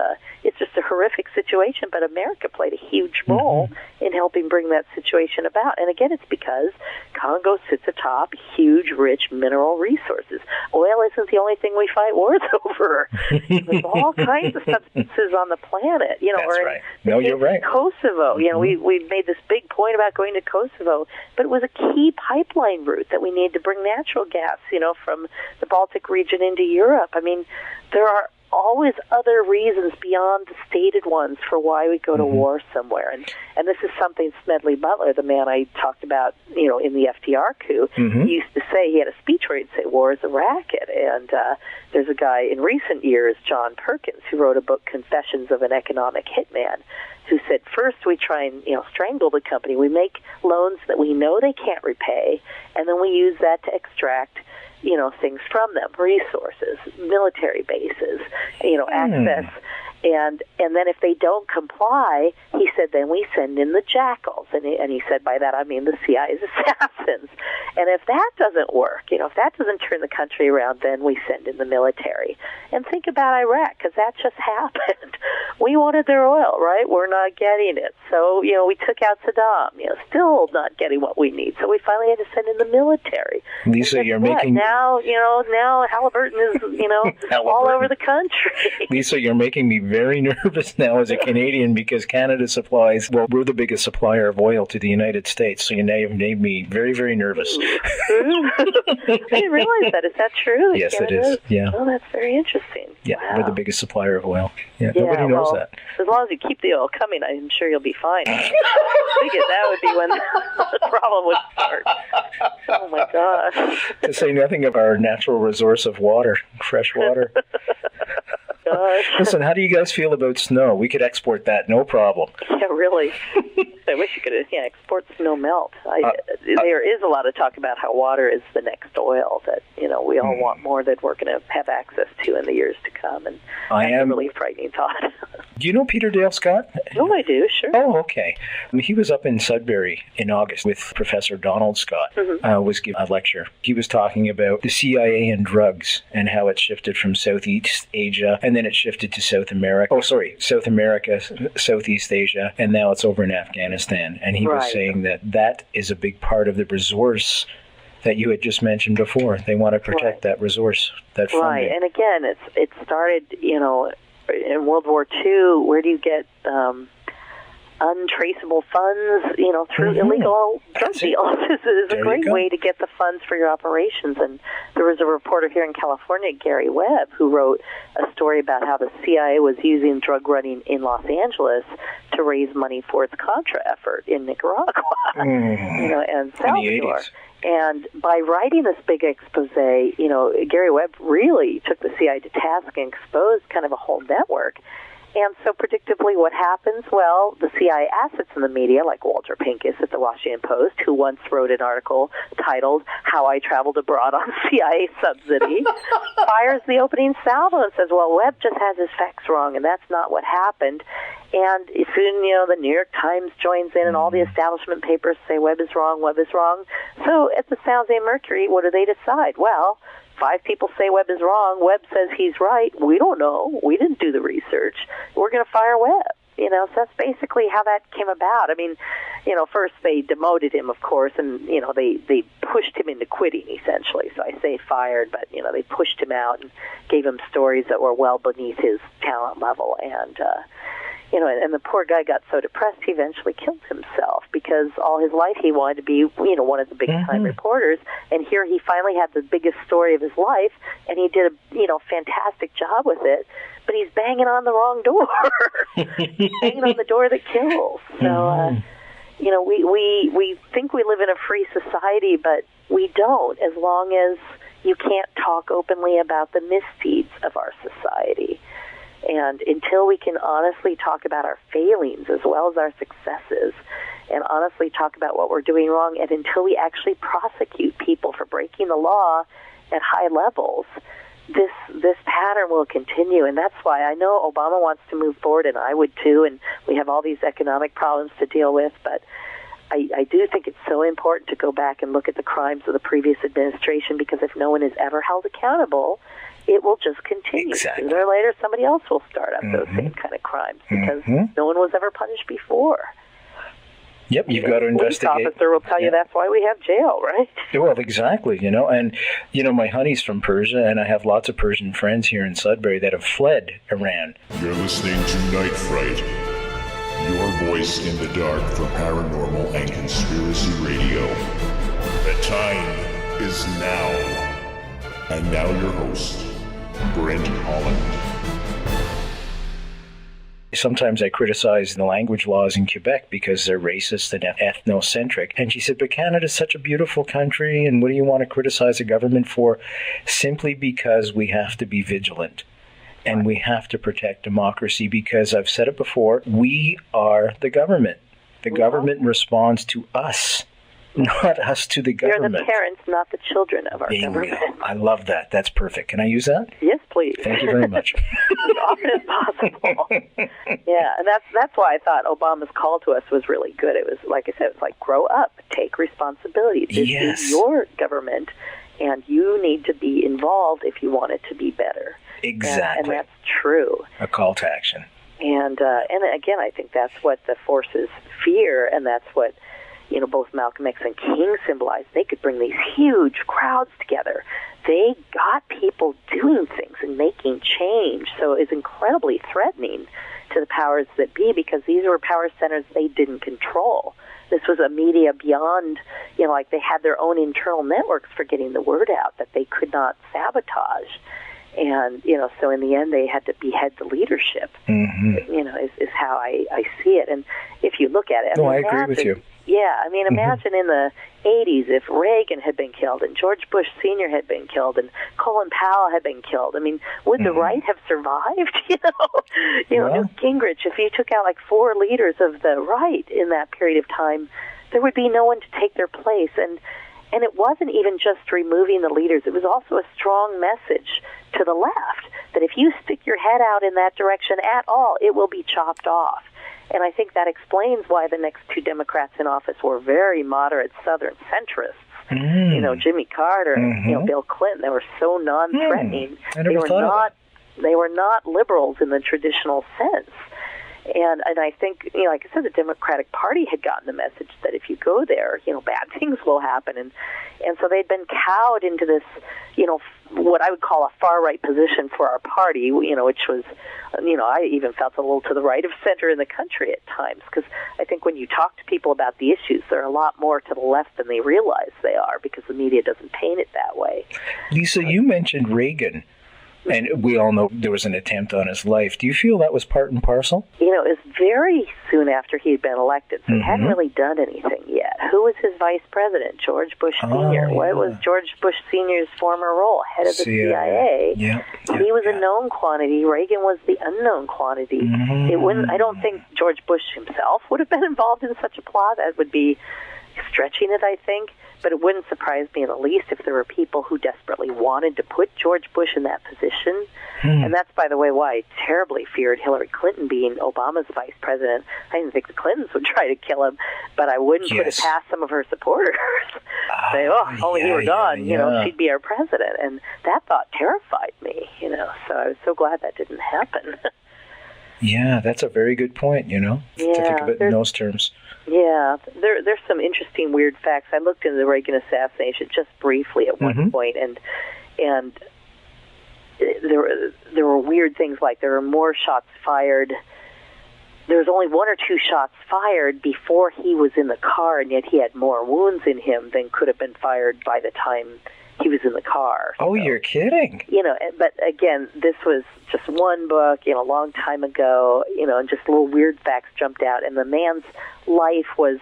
it's just a horrific situation, but America played a huge role in helping bring that situation about. And again, it's because Congo sits atop huge, rich mineral resources. Oil isn't the only thing we fight wars over. There's all kinds of substances on the planet. That's right. No, you're right. Kosovo. We made this big point about going to Kosovo, but it was a key pipeline route that we needed to bring natural gas, from the Baltic region into Europe. I mean, there are always other reasons beyond the stated ones for why we go to war somewhere. And this is something Smedley Butler, the man I talked about, in the FDR coup, he used to say. He had a speech where he'd say, war is a racket. And there's a guy in recent years, John Perkins, who wrote a book, Confessions of an Economic Hitman, who said, first we try and, strangle the company. We make loans that we know they can't repay, and then we use that to extract things from them, resources, military bases, access. And then if they don't comply, he said, then we send in the jackals. and he said, by that I mean the CIA's assassins. And if that doesn't work, if that doesn't turn the country around, then we send in the military. And think about Iraq, because that just happened. We wanted their oil, right? We're not getting it. So, we took out Saddam, still not getting what we need. So we finally had to send in the military. Lisa, you're making... Now Halliburton is, all over the country. Lisa, you're making me very nervous now as a Canadian, because Canada supplies, well, we're the biggest supplier of oil to the United States. So you now have made me very, very nervous. I didn't realize that. Is that true? Yes, it is. Yeah. Oh, that's very interesting. Yeah, wow. We're the biggest supplier of oil. Yeah, nobody knows that. As long as you keep the oil coming, I'm sure you'll be fine. I figured that would be when the problem would start. Oh, my gosh. To say nothing of our natural resource of water, fresh water. Gosh. Listen, how do you guys feel about snow? We could export that, no problem. Yeah, really. I wish you could export snow melt. There is a lot of talk about how water is the next oil that, we all want more that we're going to have access to in the years to come. And that's a really frightening thought. Do you know Peter Dale Scott? Oh, I do, sure. Oh, okay. He was up in Sudbury in August with Professor Donald Scott, was giving a lecture. He was talking about the CIA and drugs and how it shifted from Southeast Asia, and then it shifted to South America. Oh, sorry, South America, Southeast Asia, and now it's over in Afghanistan. And he was saying that is a big part of the resource that you had just mentioned before. They want to protect that resource, that funding. Right, and again, it started, in World War II. Where do you get untraceable funds, through illegal drug deals? This is a great way to get the funds for your operations. And there was a reporter here in California, Gary Webb, who wrote a story about how the CIA was using drug running in Los Angeles to raise money for its Contra effort in Nicaragua, and Salvador. And by writing this big expose, Gary Webb really took the CIA to task and exposed kind of a whole network. And so predictably what happens? Well, the CIA assets in the media, like Walter Pincus at the Washington Post, who once wrote an article titled "How I Traveled Abroad on CIA Subsidy," fires the opening salvo and says, well, Webb just has his facts wrong, and that's not what happened. And soon, the New York Times joins in, and all the establishment papers say Webb is wrong, Webb is wrong. So at the San Jose Mercury, what do they decide? Well, 5 people say Webb is wrong. Webb says he's right. We don't know. We didn't do the research. We're going to fire Webb. So that's basically how that came about. I mean, first they demoted him, of course, and, they pushed him into quitting, essentially. So I say fired, but, they pushed him out and gave him stories that were well beneath his talent level. And, and the poor guy got so depressed he eventually killed himself, because all his life he wanted to be, one of the big-time reporters. And here he finally had the biggest story of his life, and he did a, fantastic job with it. But he's banging on the wrong door. He's banging on the door that kills. So, we think we live in a free society, but we don't, as long as you can't talk openly about the misdeeds of our society. And until we can honestly talk about our failings as well as our successes, and honestly talk about what we're doing wrong, and until we actually prosecute people for breaking the law at high levels, this pattern will continue. And that's why I know Obama wants to move forward, and I would too, and we have all these economic problems to deal with, but I do think it's so important to go back and look at the crimes of the previous administration, because if no one is ever held accountable, it will just continue. Exactly. Sooner or later, somebody else will start up those same kind of crimes, because no one was ever punished before. Yep, you've got to investigate. Police officer will tell you that's why we have jail, right? Well, exactly, and, my honey's from Persia, and I have lots of Persian friends here in Sudbury that have fled Iran. You're listening to Night Fright, your voice in the dark for paranormal and conspiracy radio. The time is now. And now your host, Brent Holland. Sometimes I criticize the language laws in Quebec because they're racist and ethnocentric. And she said, but Canada's such a beautiful country, and what do you want to criticize the government for? Simply because we have to be vigilant. And we have to protect democracy, because I've said it before, we are the government. The government responds to us. Not us to the government. You're the parents, not the children of our government. I love that. That's perfect. Can I use that? Yes, please. Thank you very much. As often as possible. Yeah, and that's why I thought Obama's call to us was really good. It was, like I said, it was like, grow up, take responsibility. This is your government, and you need to be involved if you want it to be better. Exactly. And that's true. A call to action. And again, I think that's what the forces fear, and that's what, both Malcolm X and King symbolized. They could bring these huge crowds together. They got people doing things and making change. So it was incredibly threatening to the powers that be, because these were power centers they didn't control. This was a media beyond, like they had their own internal networks for getting the word out that they could not sabotage. And, so in the end, they had to behead the leadership, is how I see it. And if you look at it... I agree with you. Yeah, imagine in the 80s if Reagan had been killed and George Bush Sr. had been killed and Colin Powell had been killed. Would the right have survived? Newt Gingrich, if you took out like 4 leaders of the right in that period of time, there would be no one to take their place. And it wasn't even just removing the leaders. It was also a strong message to the left that if you stick your head out in that direction at all, it will be chopped off. And I think that explains why the next 2 Democrats in office were very moderate Southern centrists. Jimmy Carter and Bill Clinton. They were so non-threatening. They were not liberals in the traditional sense. And I think, like I said, the Democratic Party had gotten the message that if you go there, bad things will happen. And so they'd been cowed into this, what I would call a far-right position for our party, which was, I even felt a little to the right of center in the country at times. Because I think when you talk to people about the issues, they're a lot more to the left than they realize they are, because the media doesn't paint it that way. Lisa, you mentioned Reagan. And we all know there was an attempt on his life. Do you feel that was part and parcel? It was very soon after he'd been elected, so he hadn't really done anything yet. Who was his vice president? George Bush Sr. What was George Bush Sr.'s former role? Head of the CIA. He was a known quantity. Reagan was the unknown quantity. I don't think George Bush himself would have been involved in such a plot. That would be stretching it, I think. But it wouldn't surprise me in the least if there were people who desperately wanted to put George Bush in that position. And that's, by the way, why I terribly feared Hillary Clinton being Obama's vice president. I didn't think the Clintons would try to kill him, but I wouldn't put it past some of her supporters. Say, only he were gone, she'd be our president. And that thought terrified me, So I was so glad that didn't happen. Yeah, that's a very good point, to think of it in those terms. Yeah, there's some interesting, weird facts. I looked into the Reagan assassination just briefly at one point, and there were weird things like there were more shots fired. There was only 1 or 2 shots fired before he was in the car, and yet he had more wounds in him than could have been fired by the time he was in the car. Oh, so, you're kidding. But again, this was just one book, a long time ago, and just little weird facts jumped out. And the man's life was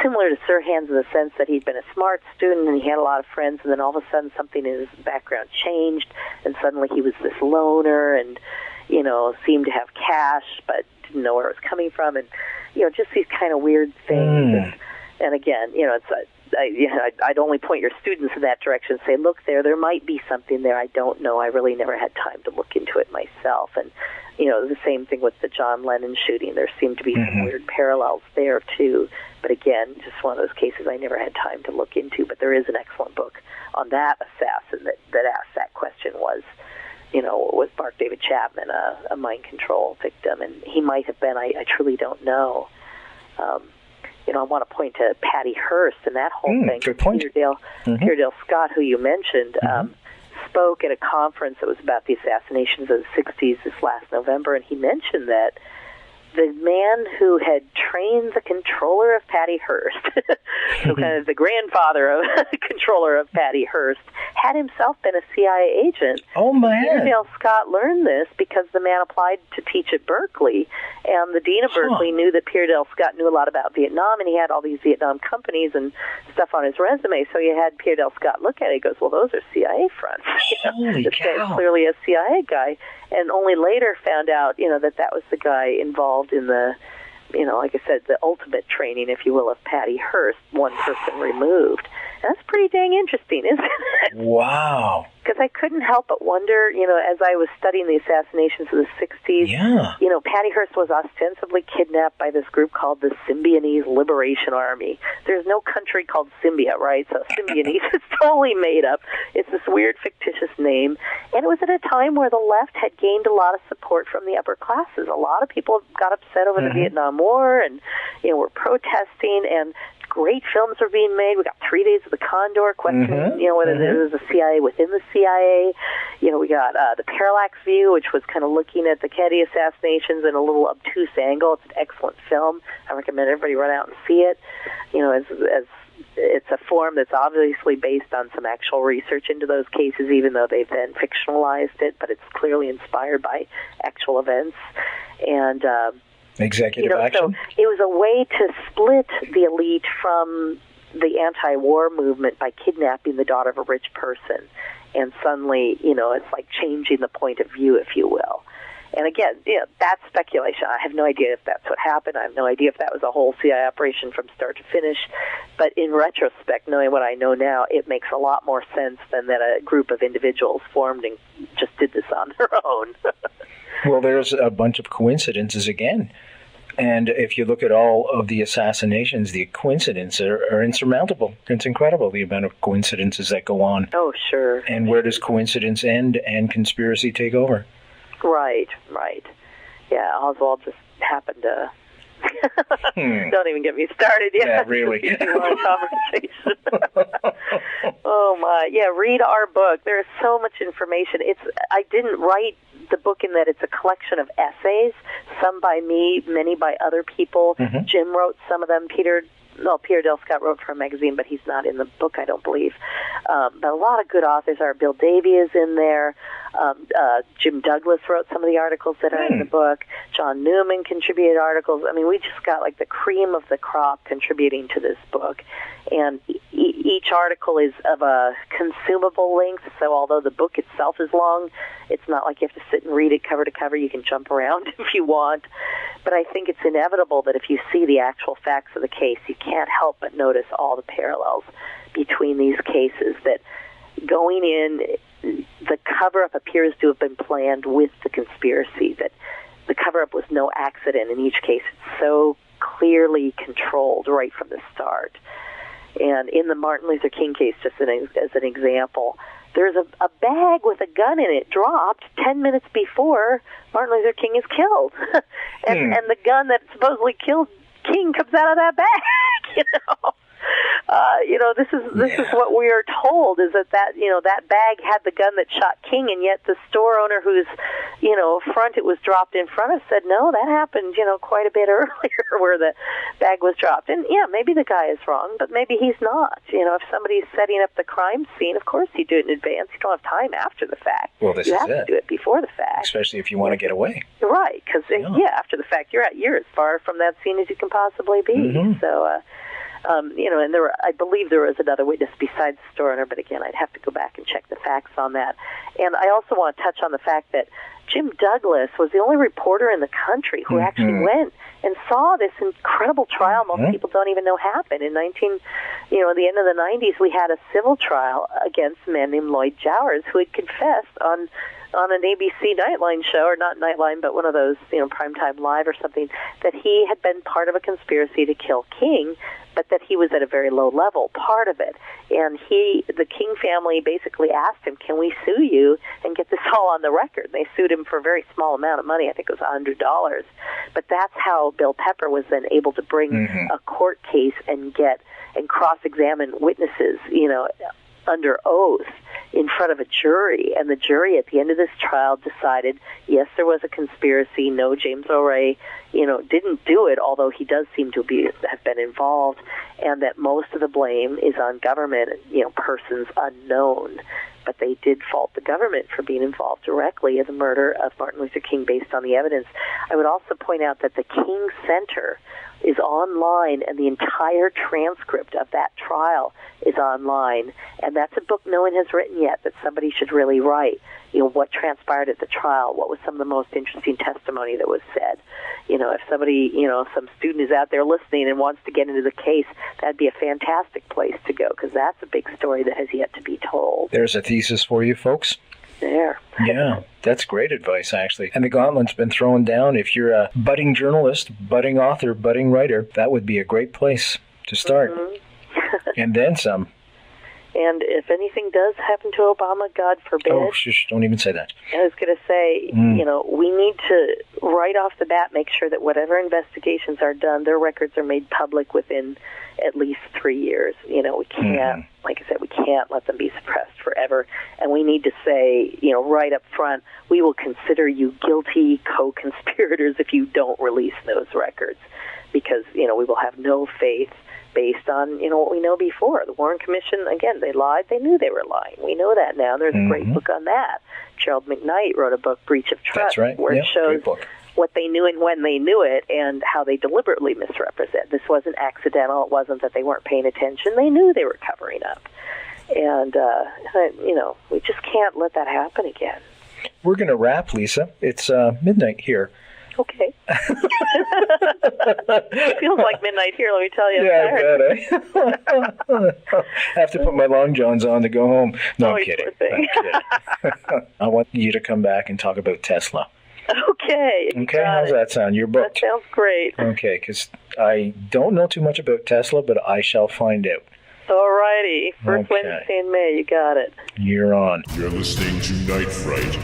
similar to Sirhan's in the sense that he'd been a smart student and he had a lot of friends, and then all of a sudden something in his background changed, and suddenly he was this loner and, seemed to have cash, but didn't know where it was coming from, and, just these kind of weird things. And again, I'd only point your students in that direction and say, look, there might be something there. I don't know. I really never had time to look into it myself. And, the same thing with the John Lennon shooting. There seemed to be some weird parallels there, too. But again, just one of those cases I never had time to look into. But there is an excellent book on that assassin that asked that question was Mark David Chapman a mind control victim? And he might have been. I truly don't know. I want to point to Patty Hearst and that whole thing. Good point. Peerdale Scott, who you mentioned, spoke at a conference that was about the assassinations of the 60s this last November, and he mentioned that the man who had trained the controller of Patty Hearst, so kind of the grandfather of the controller of Patty Hearst, had himself been a CIA agent. Oh, man. Peerdale Scott learned this because the man applied to teach at Berkeley, and the dean of Berkeley knew that Peerdale Scott knew a lot about Vietnam, and he had all these Vietnam companies and stuff on his resume, so you had Peerdale Scott look at it. He goes, well, those are CIA fronts. Holy this guy's clearly a CIA guy. And only later found out, that was the guy involved in the like I said, the ultimate training, if you will, of Patty Hearst, one person removed. That's pretty dang interesting, isn't it? Wow. Because I couldn't help but wonder, as I was studying the assassinations of the 60s, Patty Hearst was ostensibly kidnapped by this group called the Symbionese Liberation Army. There's no country called Symbia, right? So Symbionese is totally made up. It's this weird fictitious name. And it was at a time where the left had gained a lot of support from the upper classes. A lot of people got upset over the Vietnam War and, were protesting, and great films were being made. We got 3 Days of the Condor, questioning, whether there was a CIA within the CIA. We got The Parallax View, which was kind of looking at the Kennedy assassinations in a little obtuse angle. It's an excellent film. I recommend everybody run out and see it. As it's a form that's obviously based on some actual research into those cases, even though they've then fictionalized it, but it's clearly inspired by actual events. And executive action. So it was a way to split the elite from the anti-war movement by kidnapping the daughter of a rich person. And suddenly, it's like changing the point of view, if you will. And again, that's speculation. I have no idea if that's what happened. I have no idea if that was a whole CIA operation from start to finish. But in retrospect, knowing what I know now, it makes a lot more sense than that a group of individuals formed and just did this on their own. Well, there's a bunch of coincidences again. And if you look at all of the assassinations, the coincidences are insurmountable. It's incredible, the amount of coincidences that go on. Oh, sure. And where does coincidence end and conspiracy take over? Right. Yeah, Oswald just happened to... Don't even get me started yet. Yeah, really. Long conversation. Oh, my. Yeah, read our book. There's so much information. I didn't write the book in that it's a collection of essays, some by me, many by other people. Jim wrote some of them. Peter Dale Scott wrote for a magazine, but he's not in the book, I don't believe. But a lot of good authors are. Bill Davy is in there. Jim Douglas wrote some of the articles that are in the book. John Newman contributed articles. I mean, we just got like the cream of the crop contributing to this book. And each article is of a consumable length, so although the book itself is long, it's not like you have to sit and read it cover to cover. You can jump around if you want. But I think it's inevitable that if you see the actual facts of the case, you can't help but notice all the parallels between these cases, that going in, the cover-up appears to have been planned with the conspiracy, that the cover-up was no accident in each case. It's so clearly controlled right from the start. And in the Martin Luther King case, just as an example, there's a bag with a gun in it dropped 10 minutes before Martin Luther King is killed. and the gun that supposedly killed King comes out of that bag, This is what we are told, is that bag had the gun that shot King, and yet the store owner whose front it was dropped in front of said no, that happened quite a bit earlier where the bag was dropped. And yeah, maybe the guy is wrong, but maybe he's not. If somebody's setting up the crime scene, of course you do it in advance. You don't have time after the fact. Well, you have to do it before the fact, especially if you want to get away. Right, because after the fact you're as far from that scene as you can possibly be. So. And I believe there was another witness besides the store owner, but again, I'd have to go back and check the facts on that. And I also want to touch on the fact that Jim Douglas was the only reporter in the country who actually went and saw this incredible trial most people don't even know happened. In the end of the 90s, we had a civil trial against a man named Lloyd Jowers, who had confessed on an ABC Nightline show, or not Nightline, but one of those, Primetime Live or something, that he had been part of a conspiracy to kill King, but that he was at a very low level, part of it. And the King family basically asked him, can we sue you and get this all on the record? And they sued him for a very small amount of money. I think it was $100. But that's how Bill Pepper was then able to bring a court case and cross-examine witnesses, under oath in front of a jury. And the jury at the end of this trial decided, yes, there was a conspiracy. No, James O'Reilly, didn't do it, although he does seem to have been involved, and that most of the blame is on government, persons unknown. But they did fault the government for being involved directly in the murder of Martin Luther King based on the evidence. I would also point out that the King Center is online, and the entire transcript of that trial is online, and that's a book no one has written yet that somebody should really write. You know, what transpired at the trial, what was some of the most interesting testimony that was said. You know, if somebody, you know, some student is out there listening and wants to get into the case, that'd be a fantastic place to go, because that's a big story that has yet to be told. There's a thesis for you folks. There. Yeah, that's great advice, actually. And the gauntlet's been thrown down. If you're a budding journalist, budding author, budding writer, that would be a great place to start. And then some. And if anything does happen to Obama, God forbid. Oh, shush, don't even say that. I was going to say, you know, we need to, right off the bat, make sure that whatever investigations are done, their records are made public within at least 3 years. You know, we can't, like I said, we can't let them be suppressed forever. And we need to say, you know, right up front, we will consider you guilty co-conspirators if you don't release those records. Because, you know, we will have no faith based on, you know, what we know before. The Warren Commission, again, they lied. They knew they were lying. We know that now. There's a great book on that. Gerald McKnight wrote a book, Breach of Trust, That's right. where it shows what they knew and when they knew it and how they deliberately misrepresent. This wasn't accidental. It wasn't that they weren't paying attention. They knew they were covering up. And, you know, we just can't let that happen again. We're going to wrap, Lisa. It's midnight here. Okay. Feels like midnight here, let me tell you. Yeah, I bet. I have to put my long johns on to go home. No, I'm kidding. I want you to come back and talk about Tesla. Okay. Okay, how's that sound? Your book. That sounds great. Okay, because I don't know too much about Tesla, but I shall find out. All righty. First Wednesday in May, you got it. You're on. You're listening to Night Fright,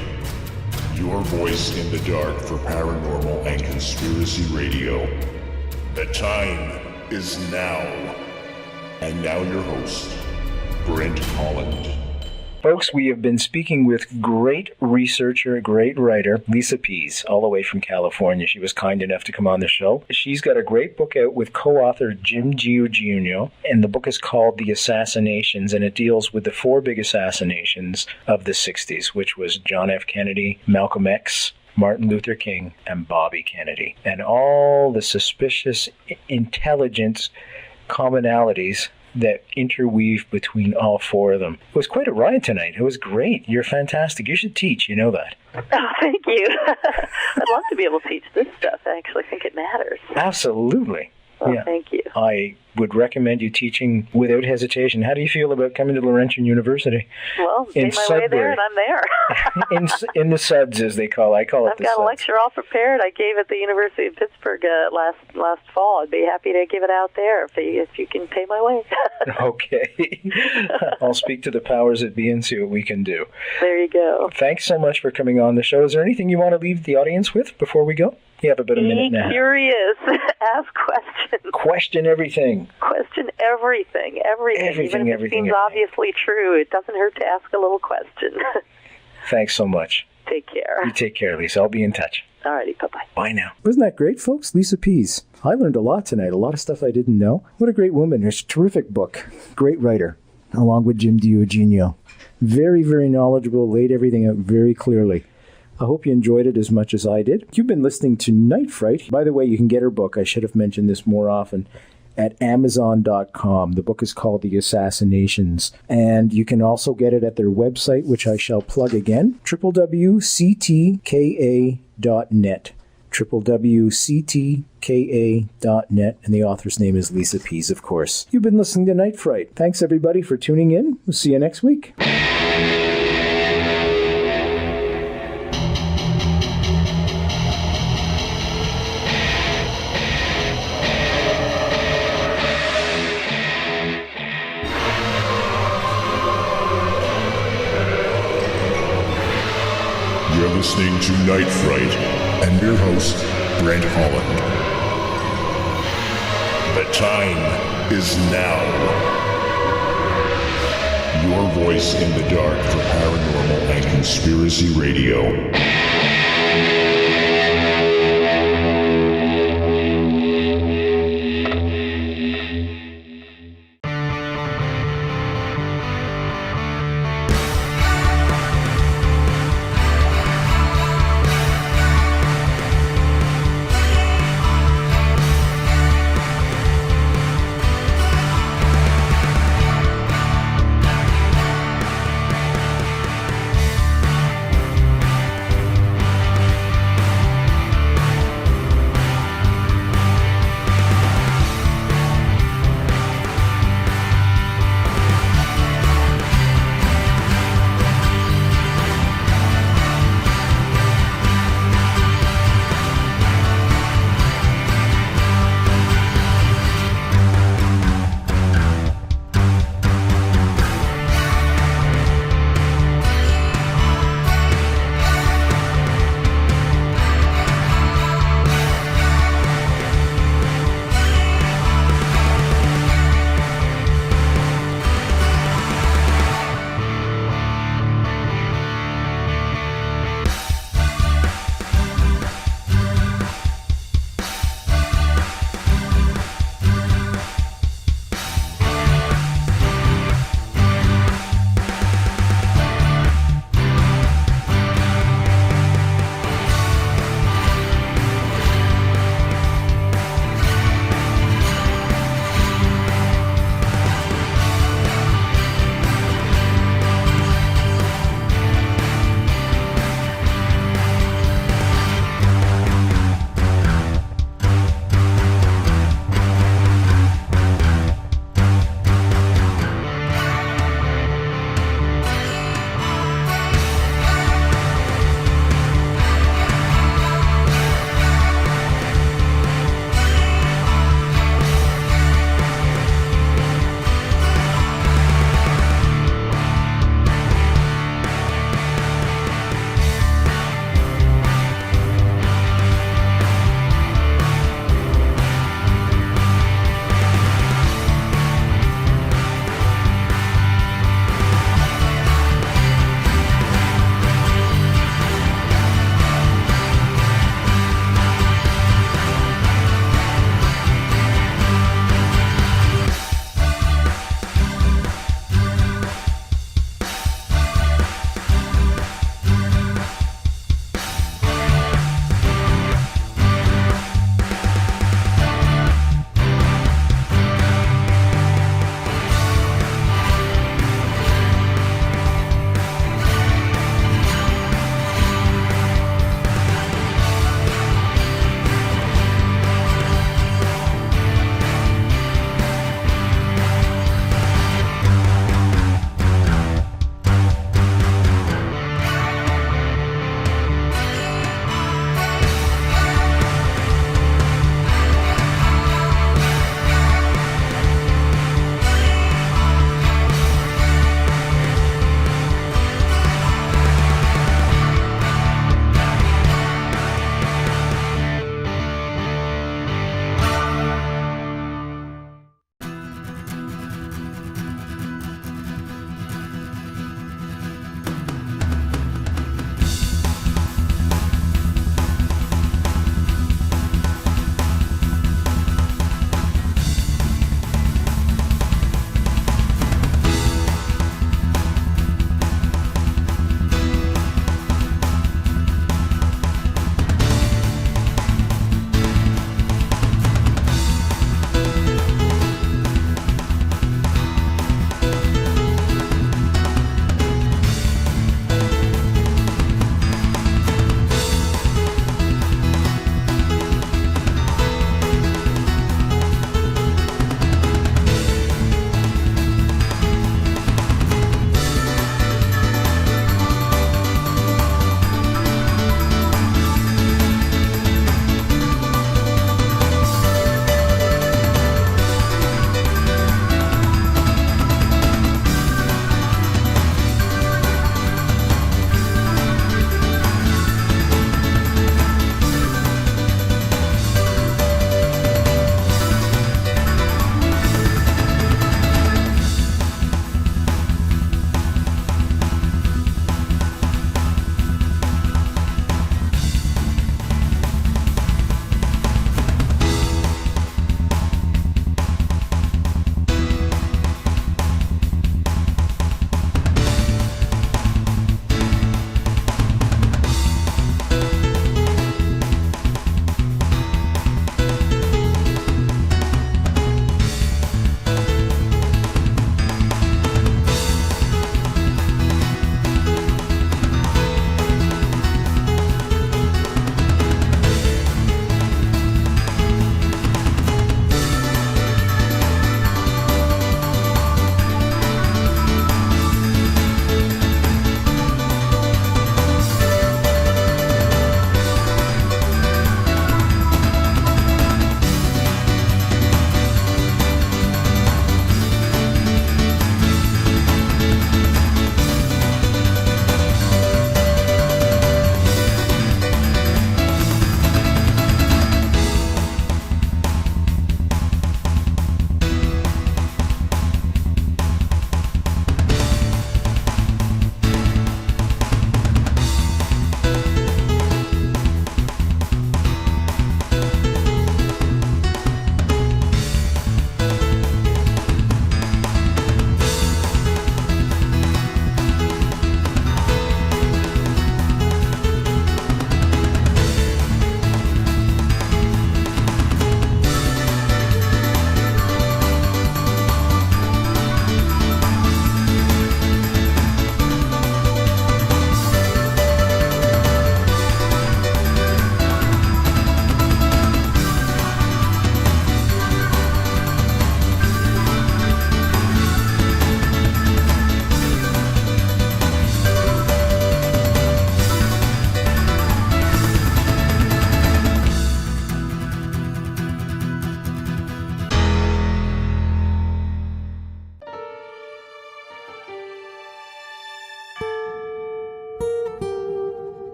your voice in the dark for paranormal and conspiracy radio. The time is now. And now your host, Brent Holland. Folks, we have been speaking with great researcher, great writer, Lisa Pease, all the way from California. She was kind enough to come on the show. She's got a great book out with co-author Jim Giugino, and the book is called The Assassinations, and it deals with the 4 big assassinations of the 60s, which was John F. Kennedy, Malcolm X, Martin Luther King, and Bobby Kennedy, and all the suspicious intelligence commonalities that interweave between all 4 of them. It was quite a ride tonight. It was great. You're fantastic. You should teach. You know that. Oh, thank you. I'd love to be able to teach this stuff. I actually think it matters. Absolutely. Well, thank you. I would recommend you teaching without hesitation. How do you feel about coming to Laurentian University? Well, made my way there, and I'm there. in the suds, as they call it. I call it I've the got suds. a lecture all prepared. I gave at the University of Pittsburgh last fall. I'd be happy to give it out there if you can pay my way. Okay. I'll speak to the powers that be and see what we can do. There you go. Thanks so much for coming on the show. Is there anything you want to leave the audience with before we go? You have about a minute now. Be curious. Ask questions. Question everything. Question everything. Even if it seems obviously true, it doesn't hurt to ask a little question. Thanks so much. Take care. You take care, Lisa. I'll be in touch. All righty. Bye-bye. Bye now. Wasn't that great, folks? Lisa Pease. I learned a lot tonight. A lot of stuff I didn't know. What a great woman. It's a terrific book. Great writer. Along with Jim Giugino. Very, very knowledgeable. Laid everything out very clearly. I hope you enjoyed it as much as I did. You've been listening to Night Fright. By the way, you can get her book. I should have mentioned this more often. At Amazon.com. The book is called The Assassinations. And you can also get it at their website, which I shall plug again, www.ctka.net. www.ctka.net. And the author's name is Lisa Pease, of course. You've been listening to Night Fright. Thanks, everybody, for tuning in. We'll see you next week. You're listening to Night Fright, and your host, Brent Holland. The time is now. Your voice in the dark for paranormal and conspiracy radio.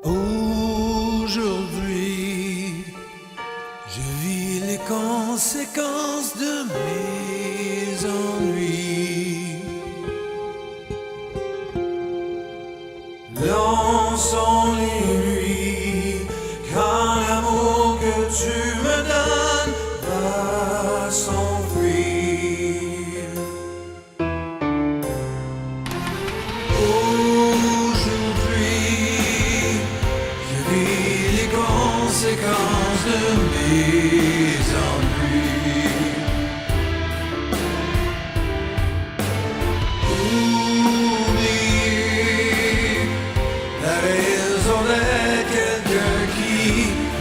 Aujourd'hui, je vis les conséquences de mes ennuis. Longs sont les nuits, quand l'amour que tu me donnes va s'enfuir. Aujourd'hui, je vis les conséquences de mes ennuis. Oublier la raison d'être quelqu'un qui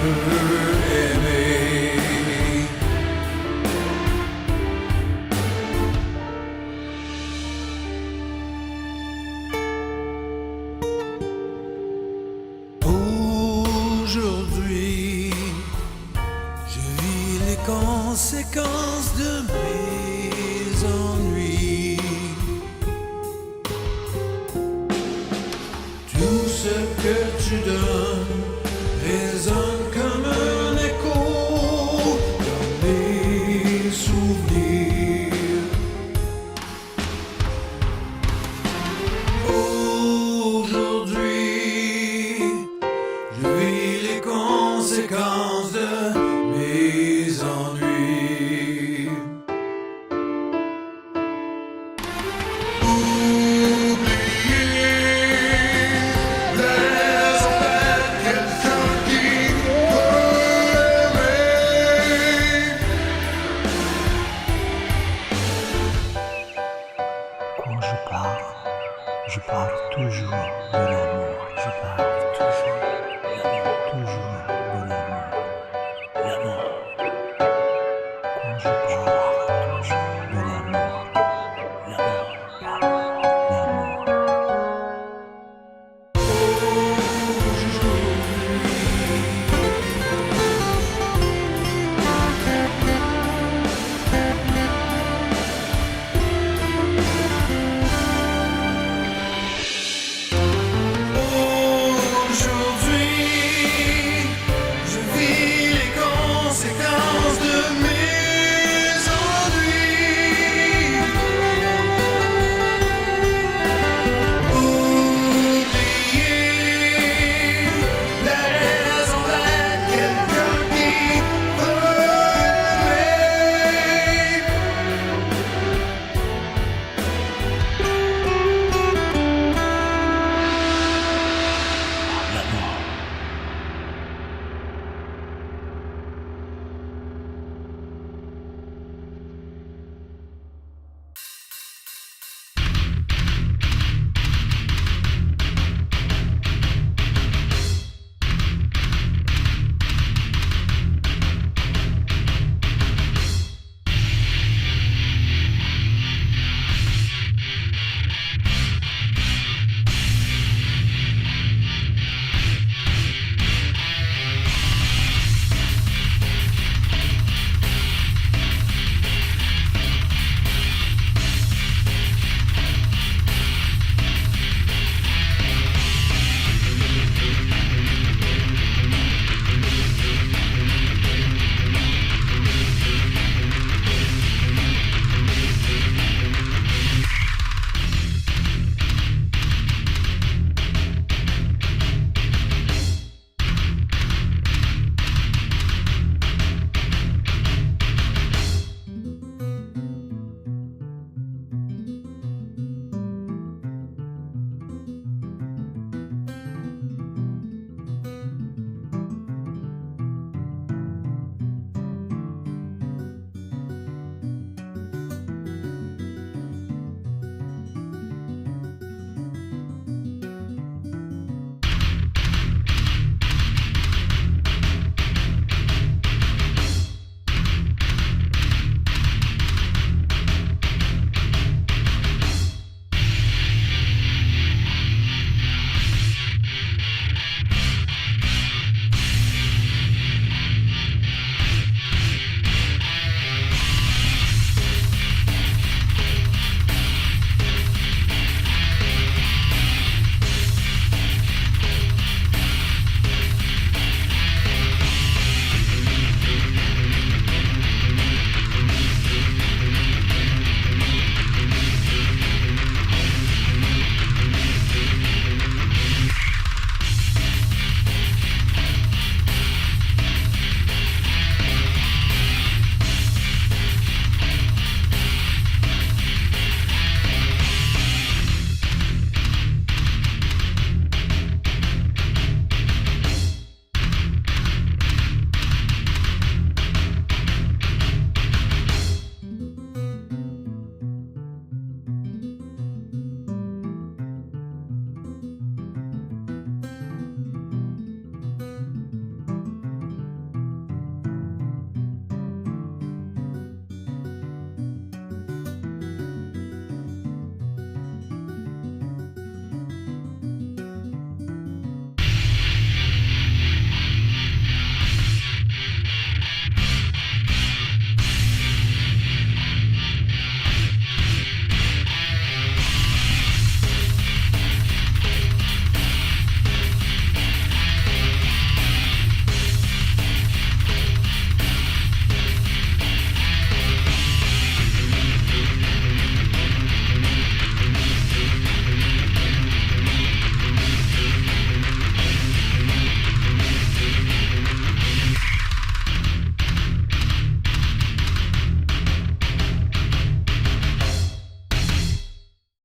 peut aimer. Aujourd'hui, je vis les conséquences de mes ennuis. Tout ce que tu donnes